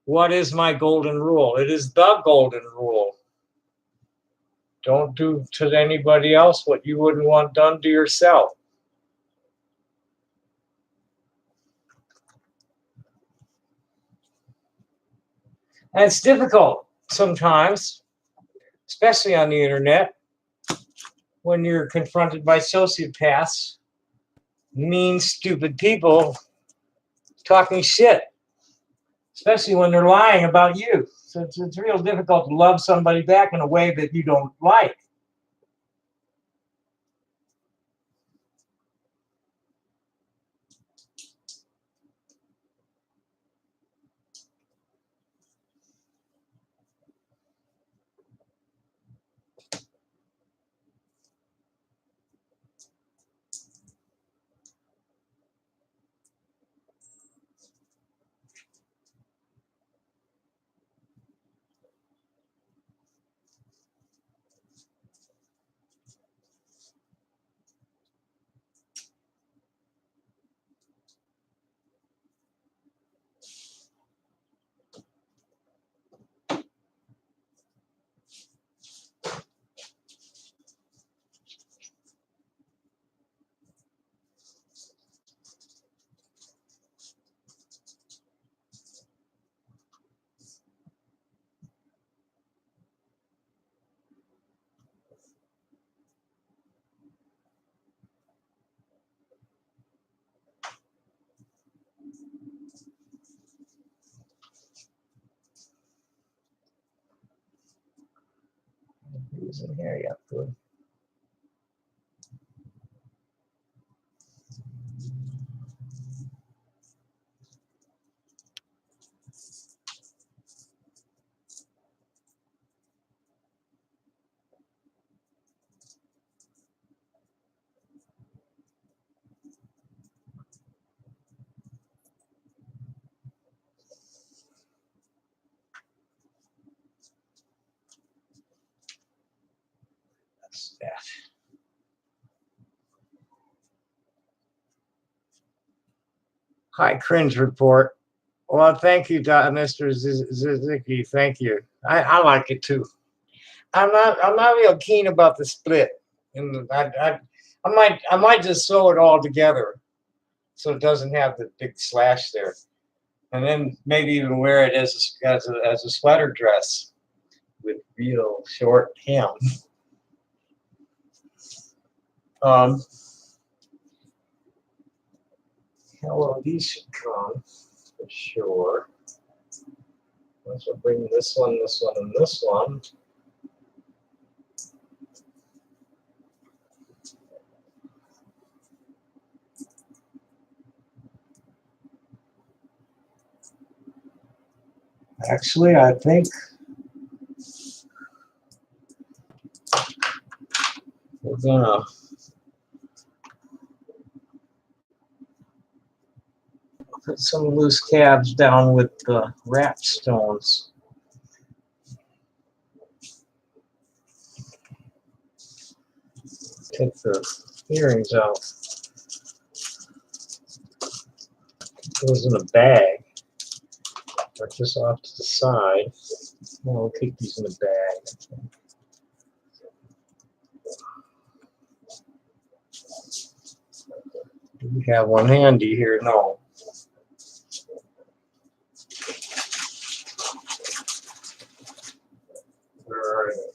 What is my golden rule? It is the golden rule. Don't do to anybody else what you wouldn't want done to yourself. And it's difficult sometimes, especially on the internet, when you're confronted by sociopaths, mean, stupid people talking shit, especially when they're lying about you. So it's real difficult to love somebody back in a way that you don't like. Who's in here? Yeah, good. That's that. Hi, cringe report. Well, thank you, Mr. Zizicki. Thank you. I like it too. I'm not real keen about the split. And I might just sew it all together so it doesn't have the big slash there, and then maybe even wear it as a sweater dress with real short hem. Um, well, these should come for sure. Let's bring this one, and this one. Actually, I think we're gonna put some loose tabs down with the wrap stones. Take the earrings out. Goes in a bag, or just off to the side. We'll keep these in the bag. Do we have one handy here? No. Where are you?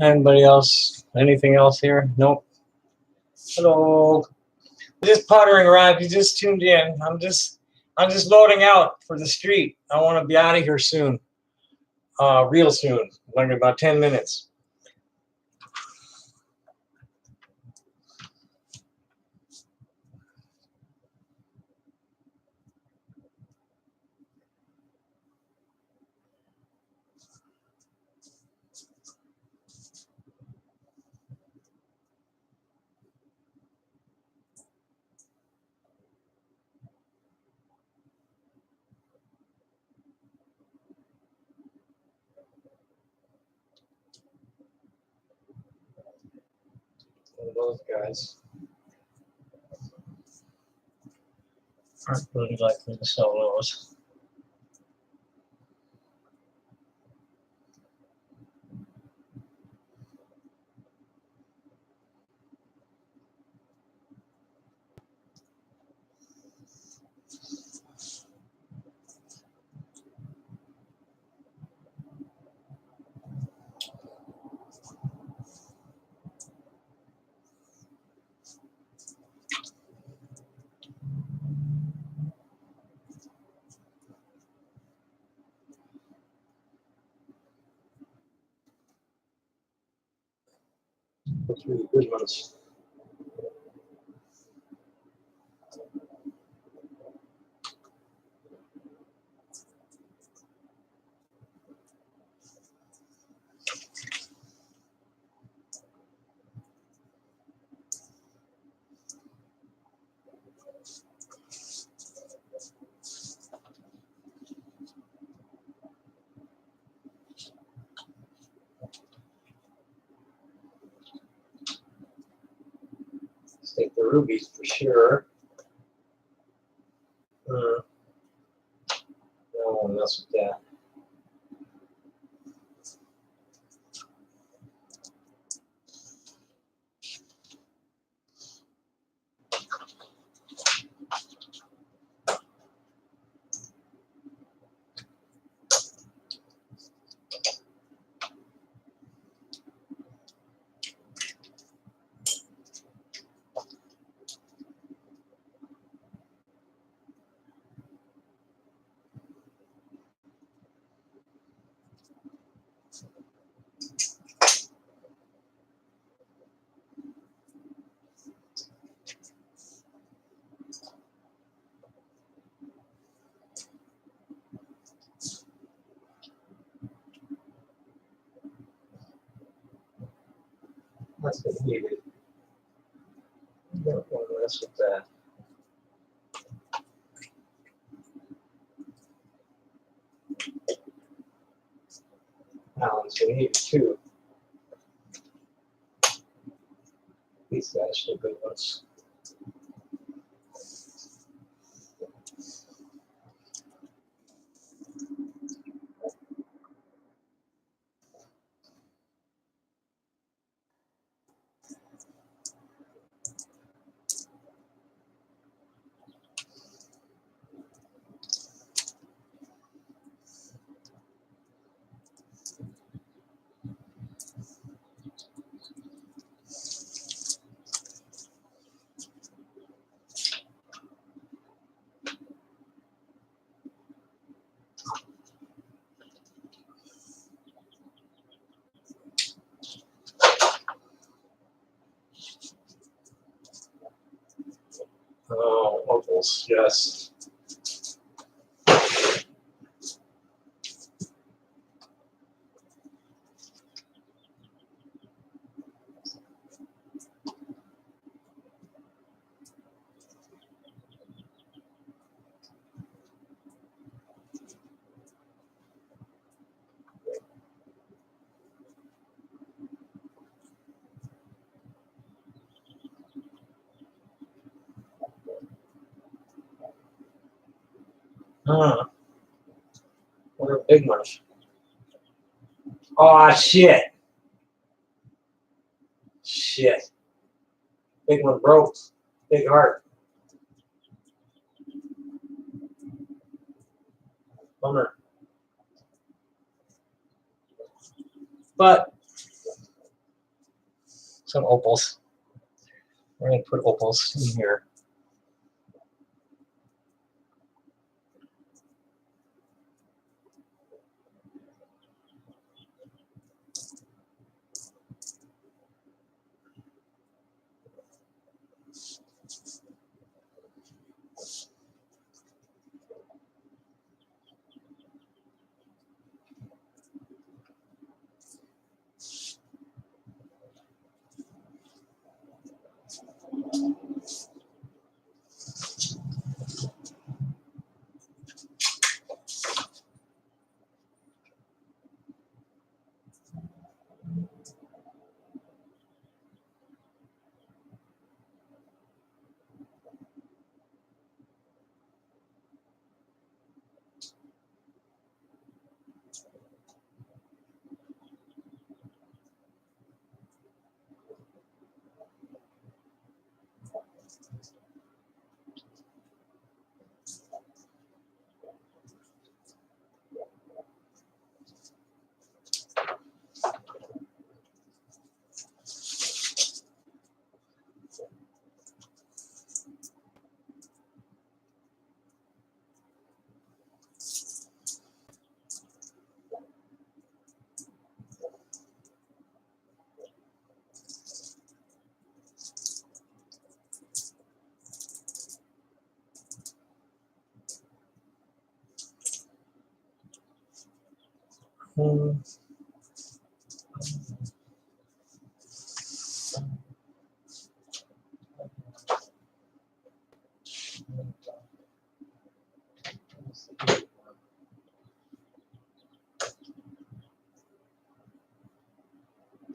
Anybody else? Anything else here? Nope. Hello. Just pottering around. If you just tuned in, I'm just loading out for the street. I want to be out of here soon. Real soon. Like about 10 minutes. One of those guys aren't really likely to sell those. Go through the good ones. Let's take the rubies for sure. No, I won't mess with that. That's been needed. Don't want to mess with that. Alan's been needed too. These guys are good ones. Oh, opals, yes. What are big ones? Oh, shit. Shit. Big one broke. Big heart. Bummer. But some opals. We're going to put opals in here. Hmm.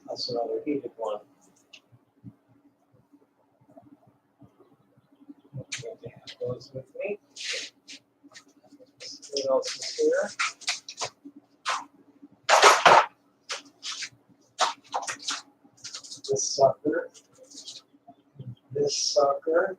That's another heated one. Okay, I have those with me. What else is here? This sucker. This sucker.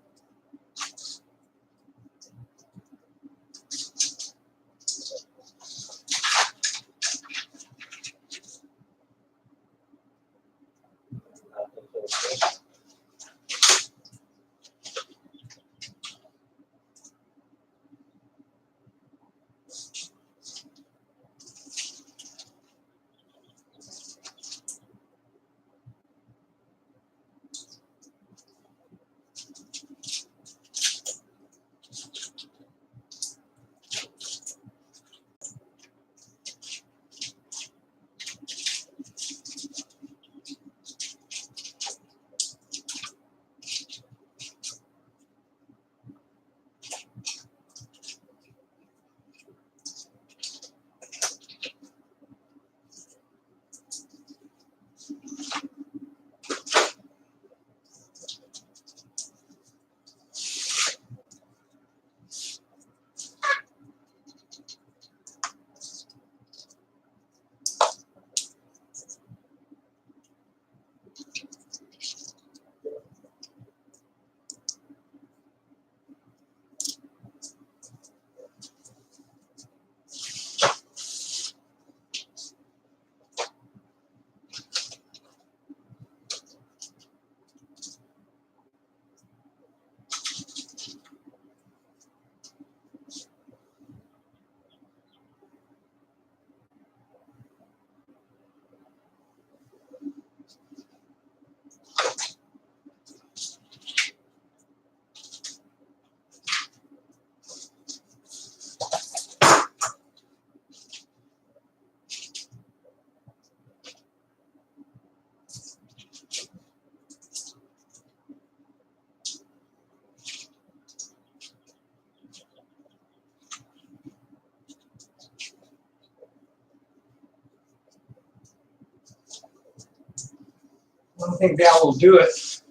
I don't think that will do it.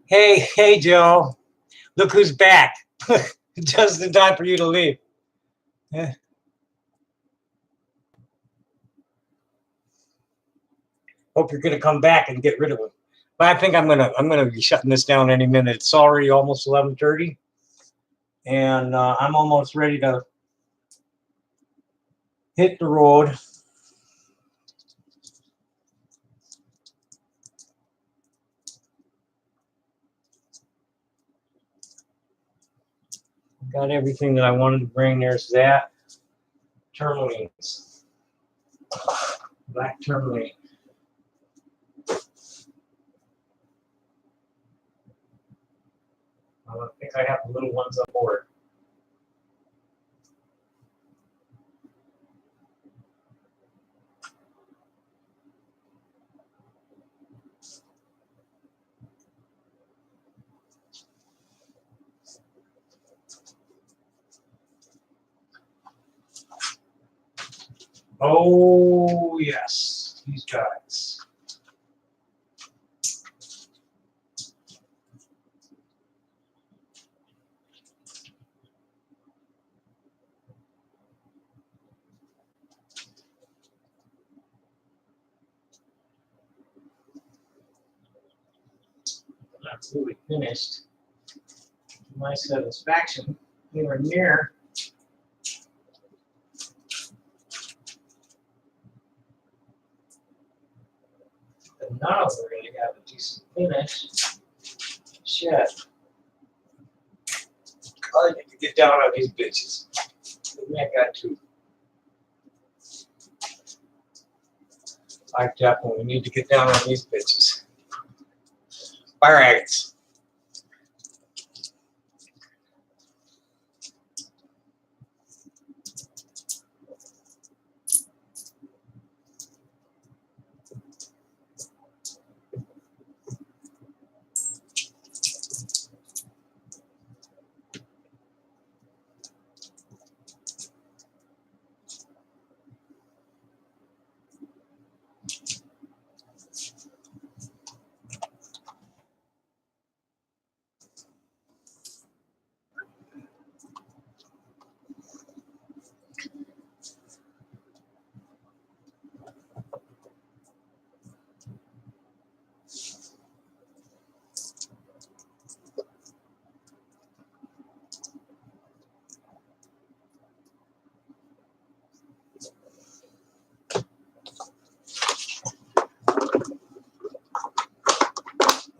Hey, Joe. Look who's back. Just in time for you to leave. Yeah. Hope you're gonna come back and get rid of him. But I think I'm gonna be shutting this down any minute. It's already almost 11:30, and I'm almost ready to hit the road. Got everything that I wanted to bring. There's that. Tourmalines. Black tourmaline. I think I have the little ones on board. Oh, yes, these guys. Not fully finished. To my satisfaction, anywhere near. But none of them really have a decent finish. Shit. I need to get down on these bitches. Maybe I got to. I definitely need to get down on these bitches. fire agates.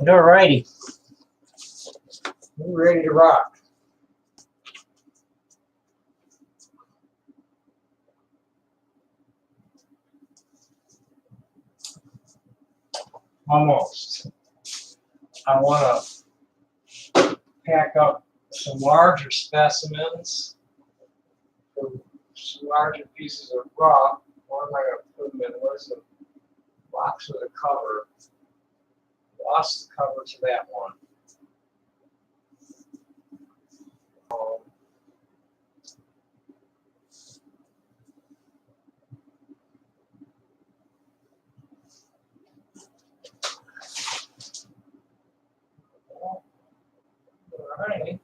All righty. We're ready to rock. Almost. I want to pack up some larger specimens, some larger pieces of rock. What am I going to put them in? Where's the box with the cover? Lost the cover to that one. All right.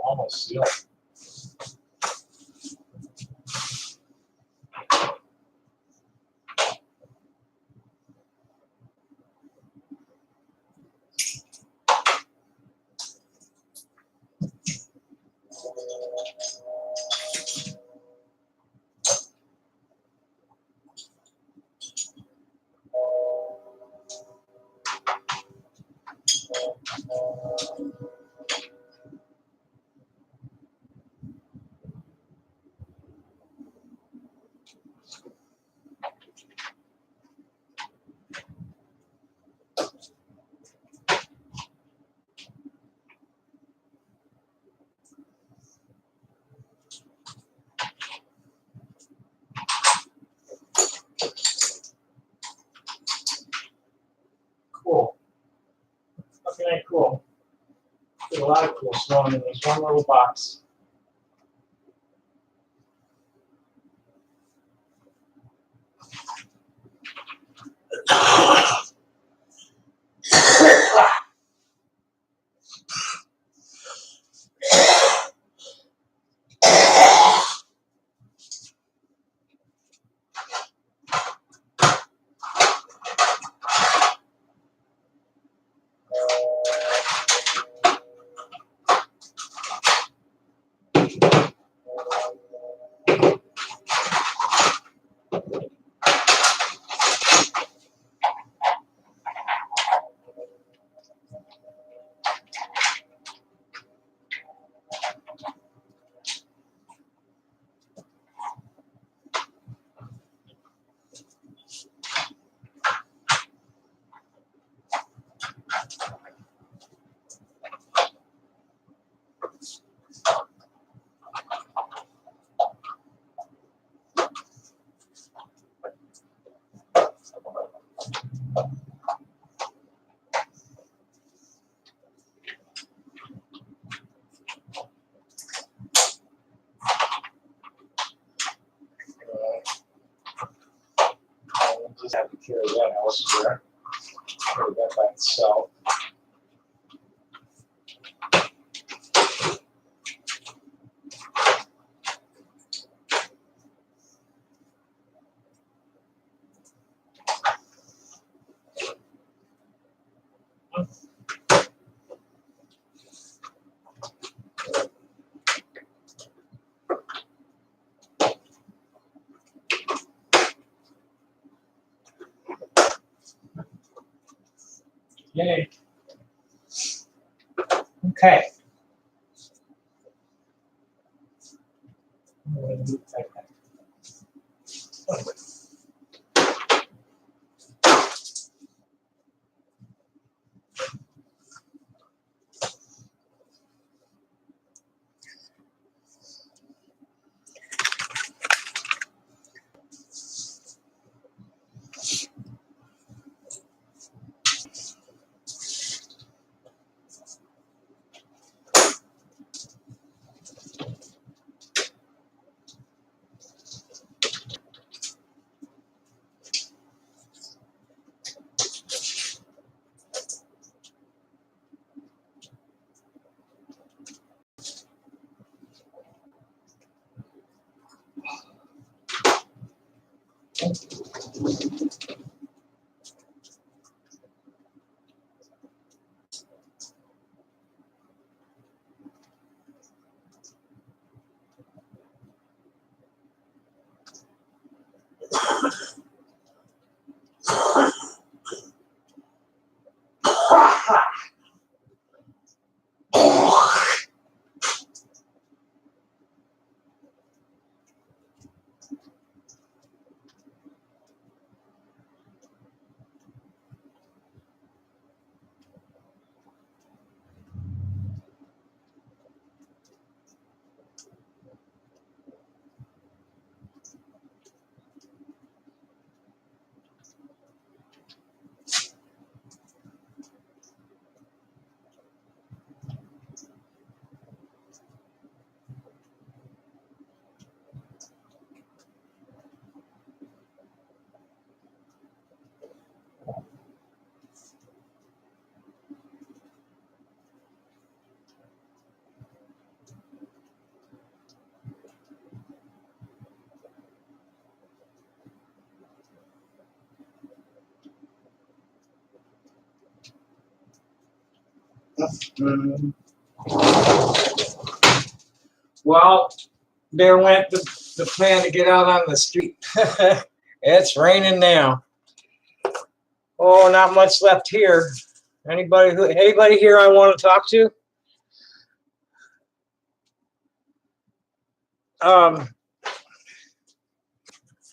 Almost seal. Cool. Okay, cool. There's a lot of cool stuff in this one little box. just have to carry that elsewhere. Carry that by itself. Yay. Okay. Well, there went the plan to get out on the street. It's raining now. Oh, not much left here. Anybody here I want to talk to?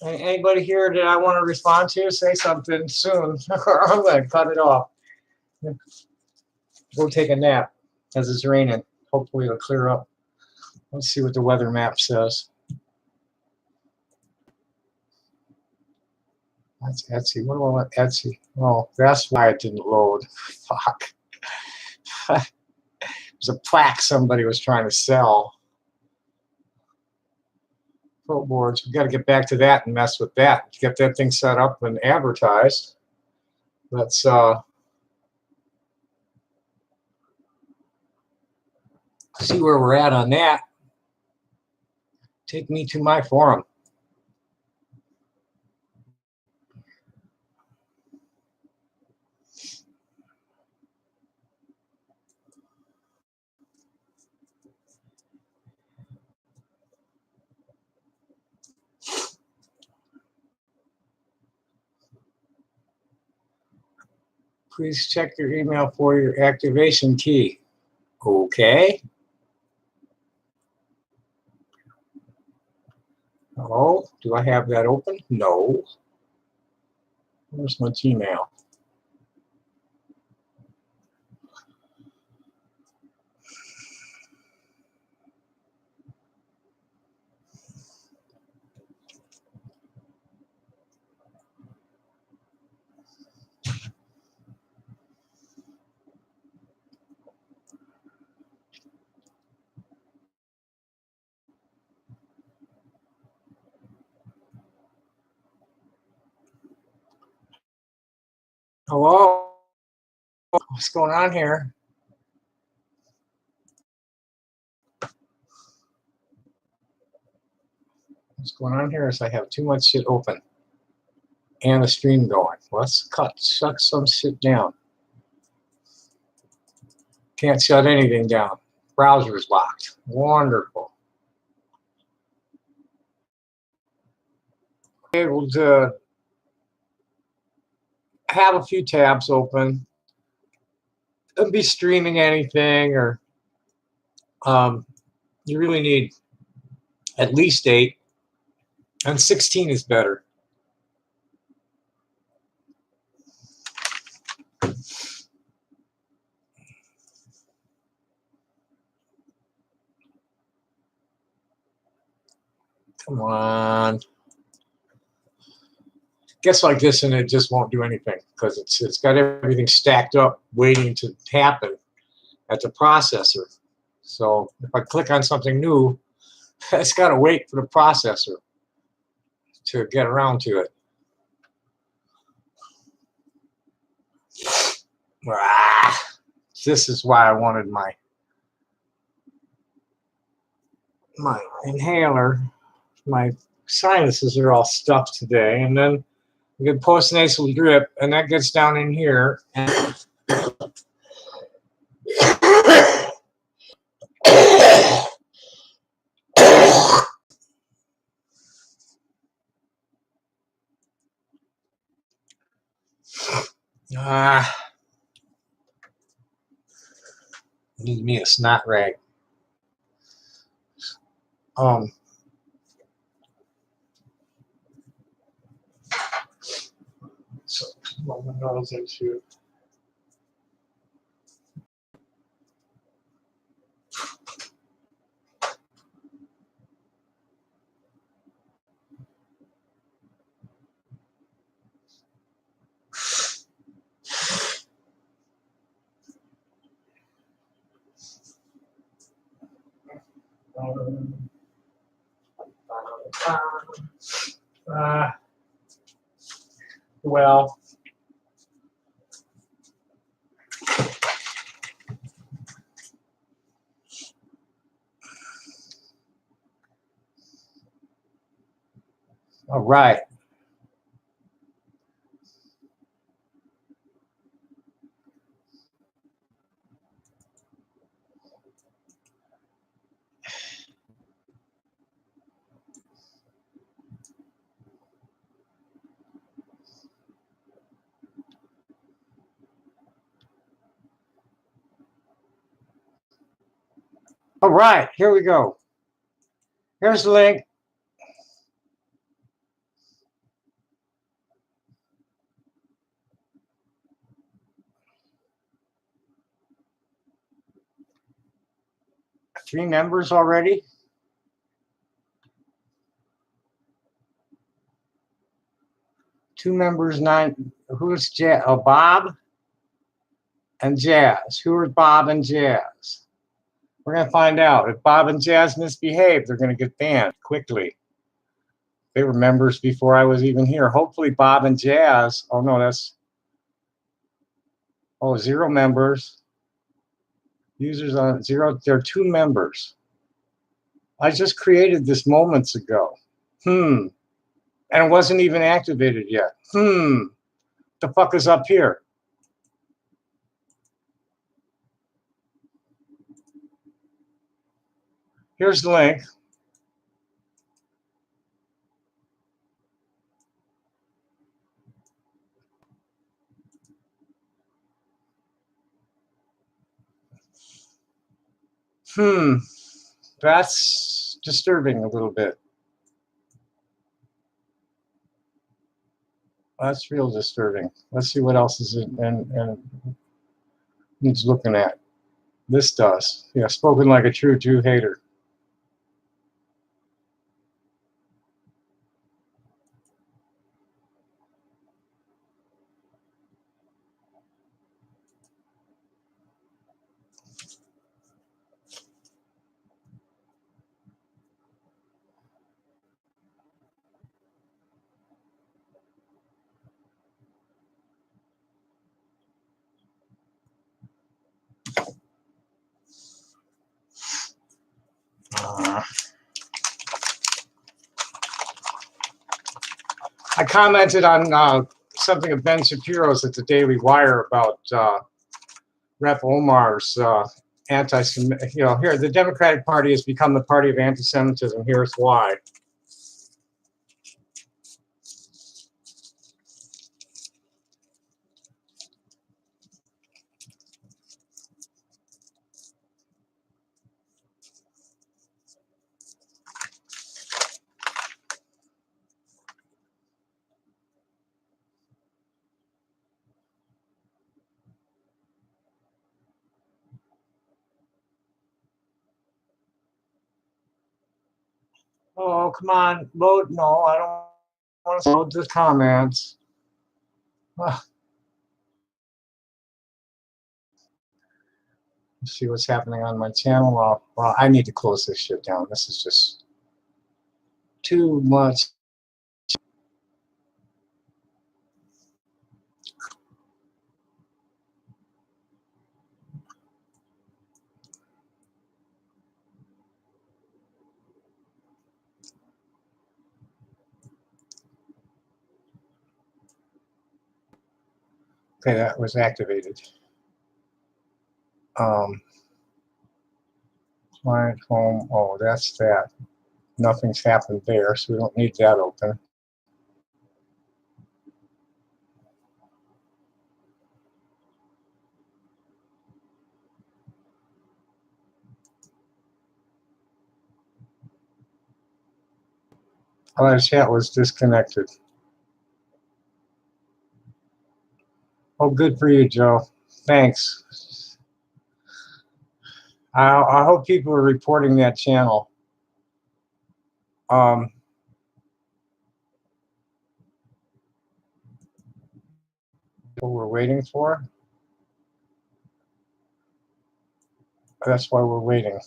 Anybody here that I want to respond to? Say something soon, or I'm going to cut it off. Go take a nap as it's raining. Hopefully it'll clear up. Let's see what the weather map says. That's Etsy. What about Etsy? Oh, that's why it didn't load. Fuck. There's a plaque somebody was trying to sell. Pro boards. We got to get back to that and mess with that. Get that thing set up and advertised. Let's see where we're at on that. Take me to my forum. Please check your email for your activation key. Okay. Oh, do I have that open? No. Where's my Gmail? Hello? What's going on here? What's going on here is I have too much shit open and the stream going. Let's shut some shit down. Can't shut anything down. Browser's locked. Wonderful. Able to have a few tabs open. Don't be streaming anything, or you really need at least 8, and 16 is better. Come on. Gets like this and it just won't do anything because it's got everything stacked up waiting to happen at the processor. So if I click on something new, it's got to wait for the processor to get around to it. This is why I wanted my inhaler. My sinuses are all stuffed today, and then we get postnasal drip, and that gets down in here. And need me a snot rag. So blow my nose into. Well, all right. All right, here we go. Here's the link. Three members already. Two members, 9. Who's Jazz? Oh, Bob and Jazz. Who are Bob and Jazz? We're going to find out. If Bob and Jazz misbehave, they're going to get banned quickly. They were members before I was even here. Hopefully Bob and Jazz. Oh, no, that's. Oh, 0 members. Users on 0. There are 2 members. I just created this moments ago. And it wasn't even activated yet. The fuck is up here? Here's the link. That's disturbing a little bit. That's real disturbing. Let's see what else is in and needs looking at. This does. Yeah, spoken like a true Jew hater. I commented on something of Ben Shapiro's at the Daily Wire about Rep. Omar's anti-Semitic. Here, the Democratic Party has become the party of anti-Semitism. Here's why. Oh, come on, load. No, I don't want to load the comments. Let's see what's happening on my channel. Well, I need to close this shit down. This is just too much. Okay, that was activated. Client home. Oh, that's that. Nothing's happened there, so we don't need that open. Oh, chat was disconnected. Oh, good for you, Joe. Thanks. I hope people are reporting that channel. What we're waiting for. That's why we're waiting.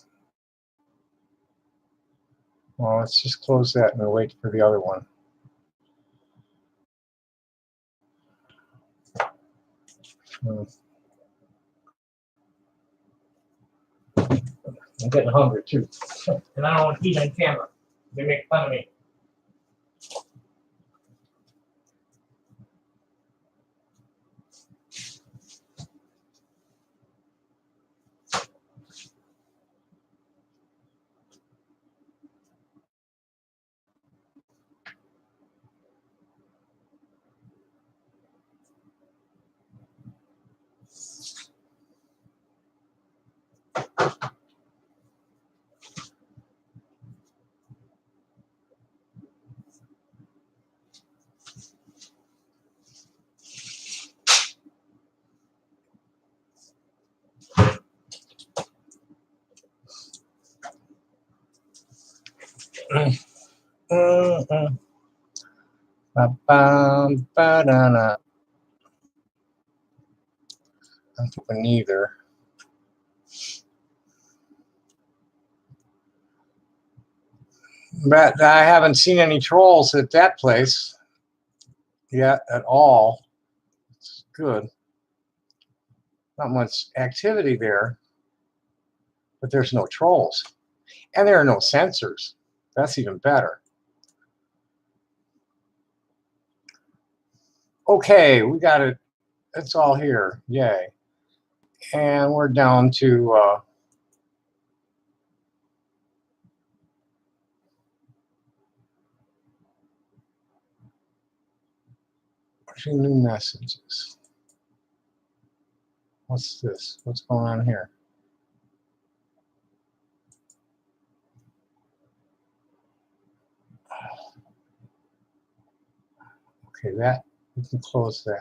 Well, let's just close that and wait for the other one. I'm getting hungry too. And I don't want to eat on camera. They make fun of me. Ba-bam-ba-da-na. I'm doing neither. But I haven't seen any trolls at that place yet at all. It's good. Not much activity there, but there's no trolls. And there are no censors. That's even better. Okay, we got it. It's all here. Yay. And we're down to new messages. What's this? What's going on here? Okay, that we can close that.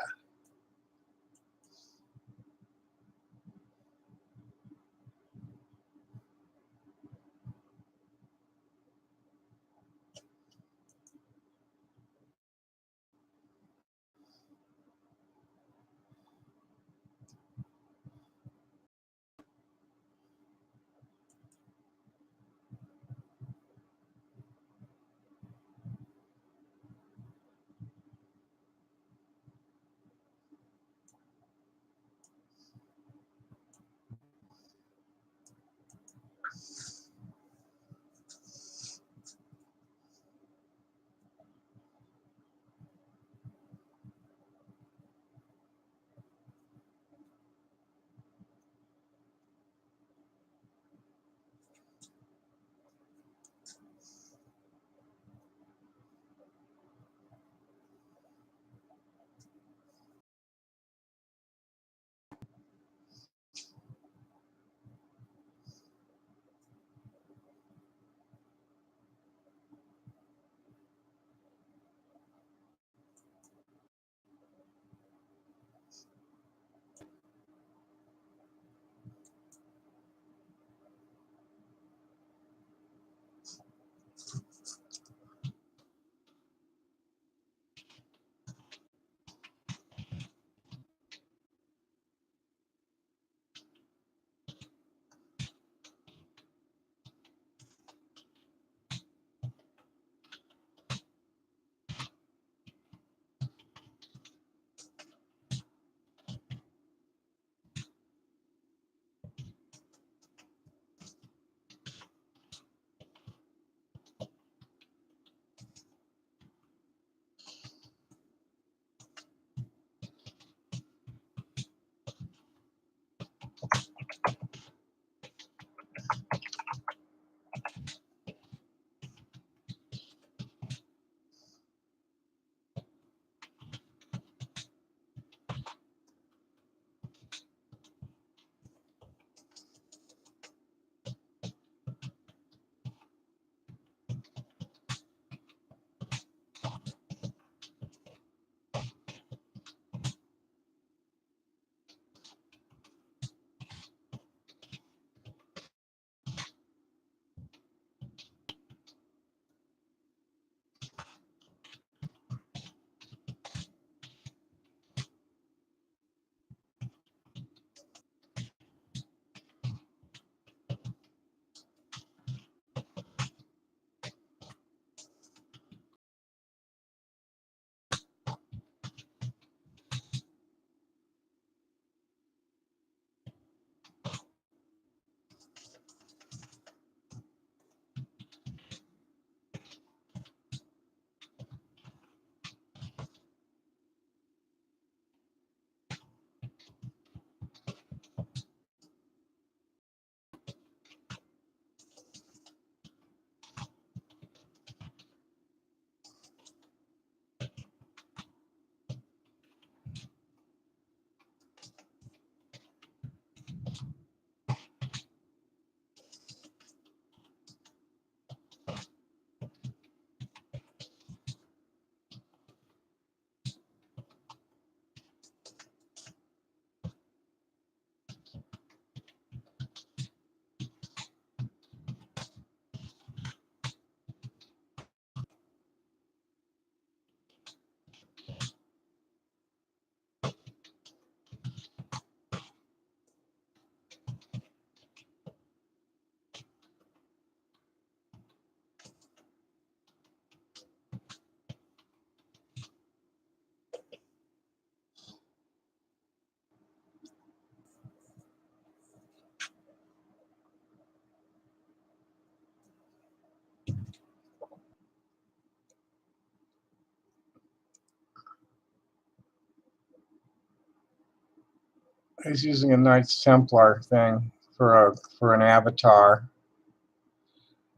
He's using a Knights Templar thing for an avatar.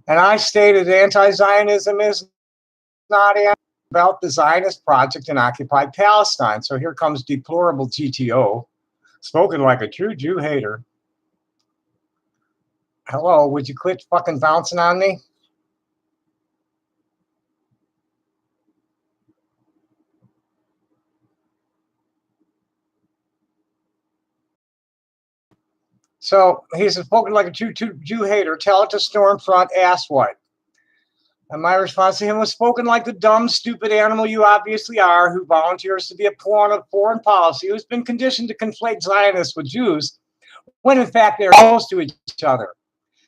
And I stated anti-Zionism is not about the Zionist project in occupied Palestine. So here comes deplorable GTO, spoken like a true Jew hater. Hello, would you quit fucking bouncing on me? So he's spoken like a true Jew hater. Tell it to Stormfront, asswipe. And my response to him was spoken like the dumb, stupid animal you obviously are, who volunteers to be a pawn of foreign policy, who's been conditioned to conflate Zionists with Jews, when in fact they're close to each other.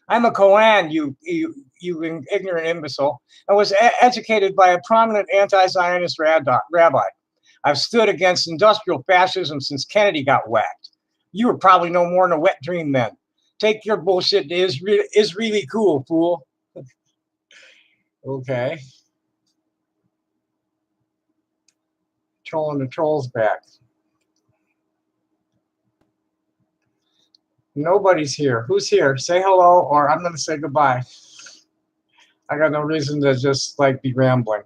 I'm a Kohen, you ignorant imbecile, and was educated by a prominent anti-Zionist rabbi. I've stood against industrial fascism since Kennedy got whacked. You were probably no more than a wet dream then. Take your bullshit to is really cool, fool. Okay. Trolling the trolls back. Nobody's here. Who's here? Say hello, or I'm going to say goodbye. I got no reason to just like be rambling.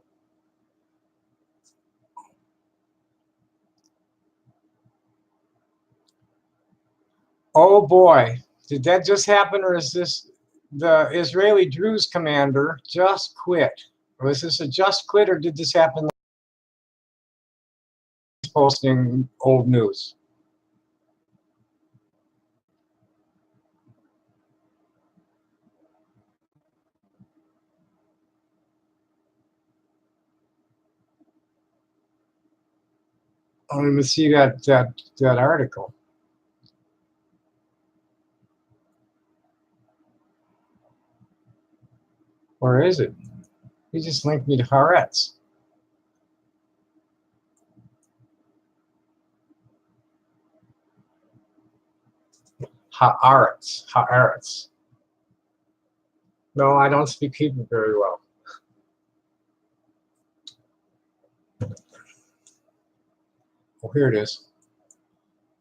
Oh boy, did that just happen, or is this the Israeli Druze commander just quit? Was this a just quit, or did this happen? Posting old news. Let me see that article. Where is it? He just linked me to Haaretz. Haaretz. No, I don't speak Hebrew very well. Oh, here it is.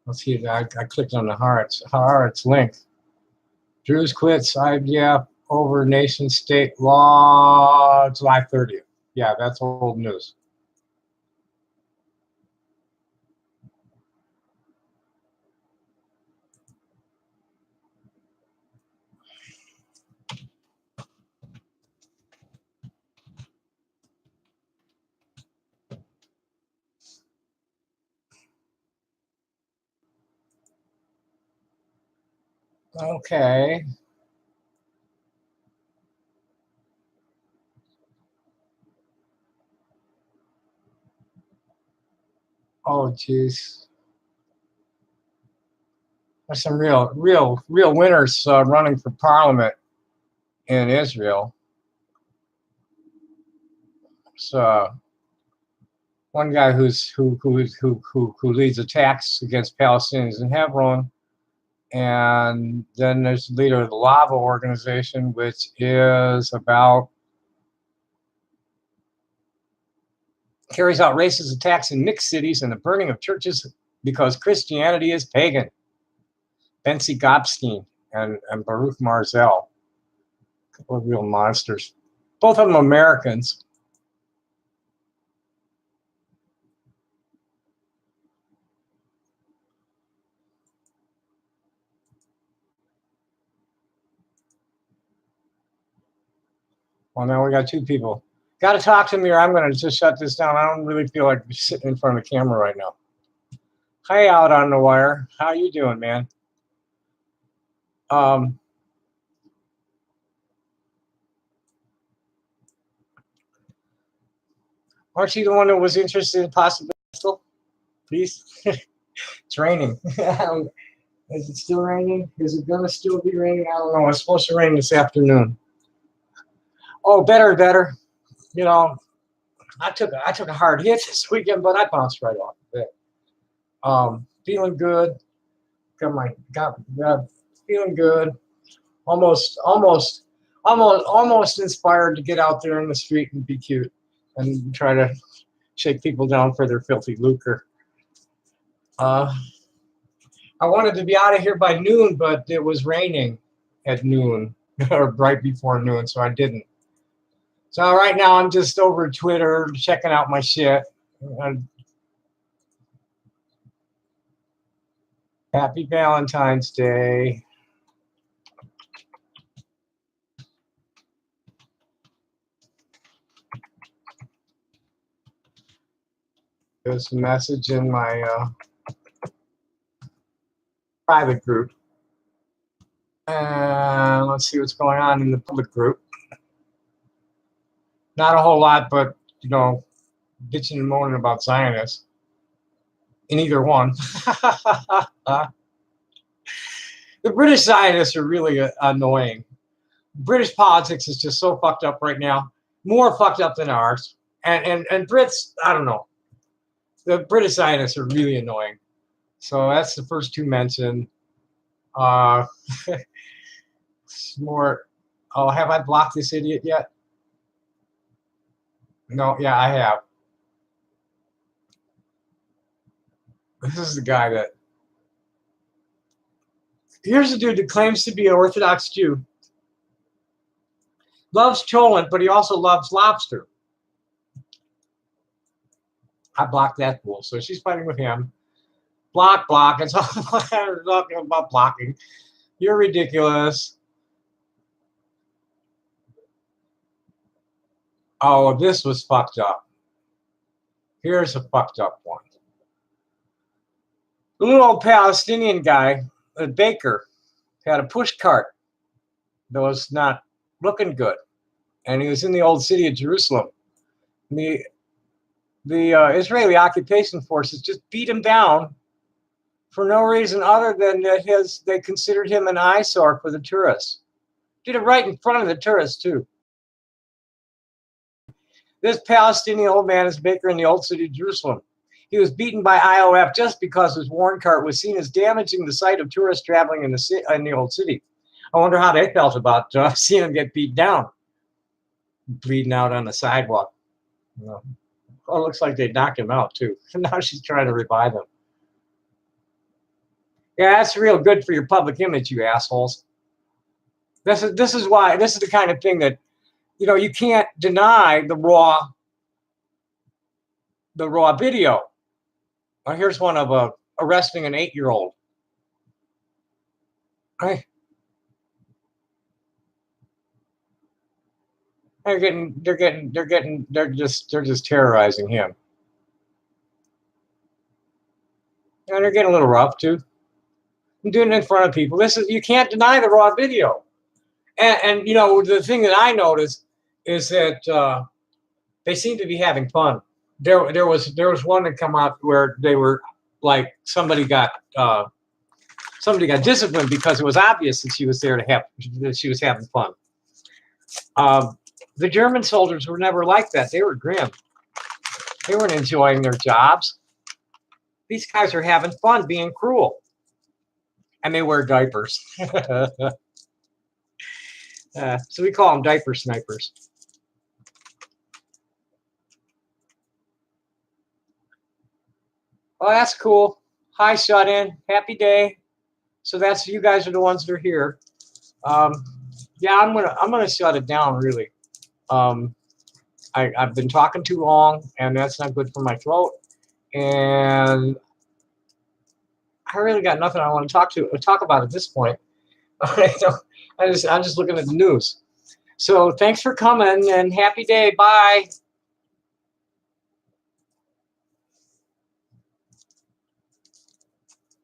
Let's see. I clicked on the Haaretz link. Druze quits IDF over nation state law July 30th. Yeah, that's old news. Okay. Oh, geez. There's some real winners running for parliament in Israel. So one guy who leads attacks against Palestinians in Hebron, and then there's the leader of the Lava organization, which is about carries out racist attacks in mixed cities and the burning of churches because Christianity is pagan. Bentzi Gopstein and Baruch Marzel, a couple of real monsters. Both of them Americans. Well, now we got two people. Got to talk to me or I'm going to just shut this down. I don't really feel like sitting in front of the camera right now. Hi, out on the wire. How you doing, man? Aren't you the one that was interested in possible pistol? Please? It's raining. Is it still raining? Is it going to still be raining? I don't know. It's supposed to rain this afternoon. Oh, better. You know, I took a hard hit this weekend, but I bounced right off of it. Feeling good. Got feeling good. Almost inspired to get out there in the street and be cute and try to shake people down for their filthy lucre. I wanted to be out of here by noon, but it was raining at noon or right before noon, so I didn't. So right now I'm just over Twitter checking out my shit. Happy Valentine's Day. There's a message in my private group. Let's see what's going on in the public group. Not a whole lot, but, you know, bitching and moaning about Zionists. In either one. The British Zionists are really annoying. British politics is just so fucked up right now. More fucked up than ours. And Brits, I don't know. The British Zionists are really annoying. So that's the first two mentioned. More. Oh, have I blocked this idiot yet? No, yeah, I have. This is the guy that. Here's a dude that claims to be an Orthodox Jew. Loves cholent, but he also loves lobster. I blocked that fool, so she's fighting with him. Block. It's all talking about blocking. You're ridiculous. Oh, this was fucked up. Here's a fucked up one. The little old Palestinian guy, a baker, had a push cart that was not looking good, and he was in the old city of Jerusalem. The Israeli occupation forces just beat him down for no reason other than that they considered him an eyesore for the tourists. Did it right in front of the tourists too. This Palestinian old man is a baker in the old city of Jerusalem. He was beaten by IOF just because his worn cart was seen as damaging the sight of tourists traveling in the old city. I wonder how they felt about seeing him get beat down, bleeding out on the sidewalk. You know. Oh, it looks like they knocked him out too. Now she's trying to revive him. Yeah, that's real good for your public image, you assholes. This is the kind of thing that, you know, you can't deny the raw video. Well, here's one of arresting an 8-year-old. Hey. They're just terrorizing him. And they're getting a little rough too. I'm doing it in front of people. You can't deny the raw video. And you know, the thing that I noticed is that they seem to be having fun. There was one that come out where they were like somebody got disciplined because it was obvious that she was there that she was having fun. The German soldiers were never like that. They were grim. They weren't enjoying their jobs. These guys are having fun being cruel. And they wear diapers. So we call them diaper snipers. Oh, that's cool. Hi, shut in. Happy day. So that's you guys are the ones that are here. Yeah, I'm gonna shut it down really. I've been talking too long, and that's not good for my throat. And I really got nothing I want to talk about at this point. I'm just looking at the news. So thanks for coming, and happy day. Bye.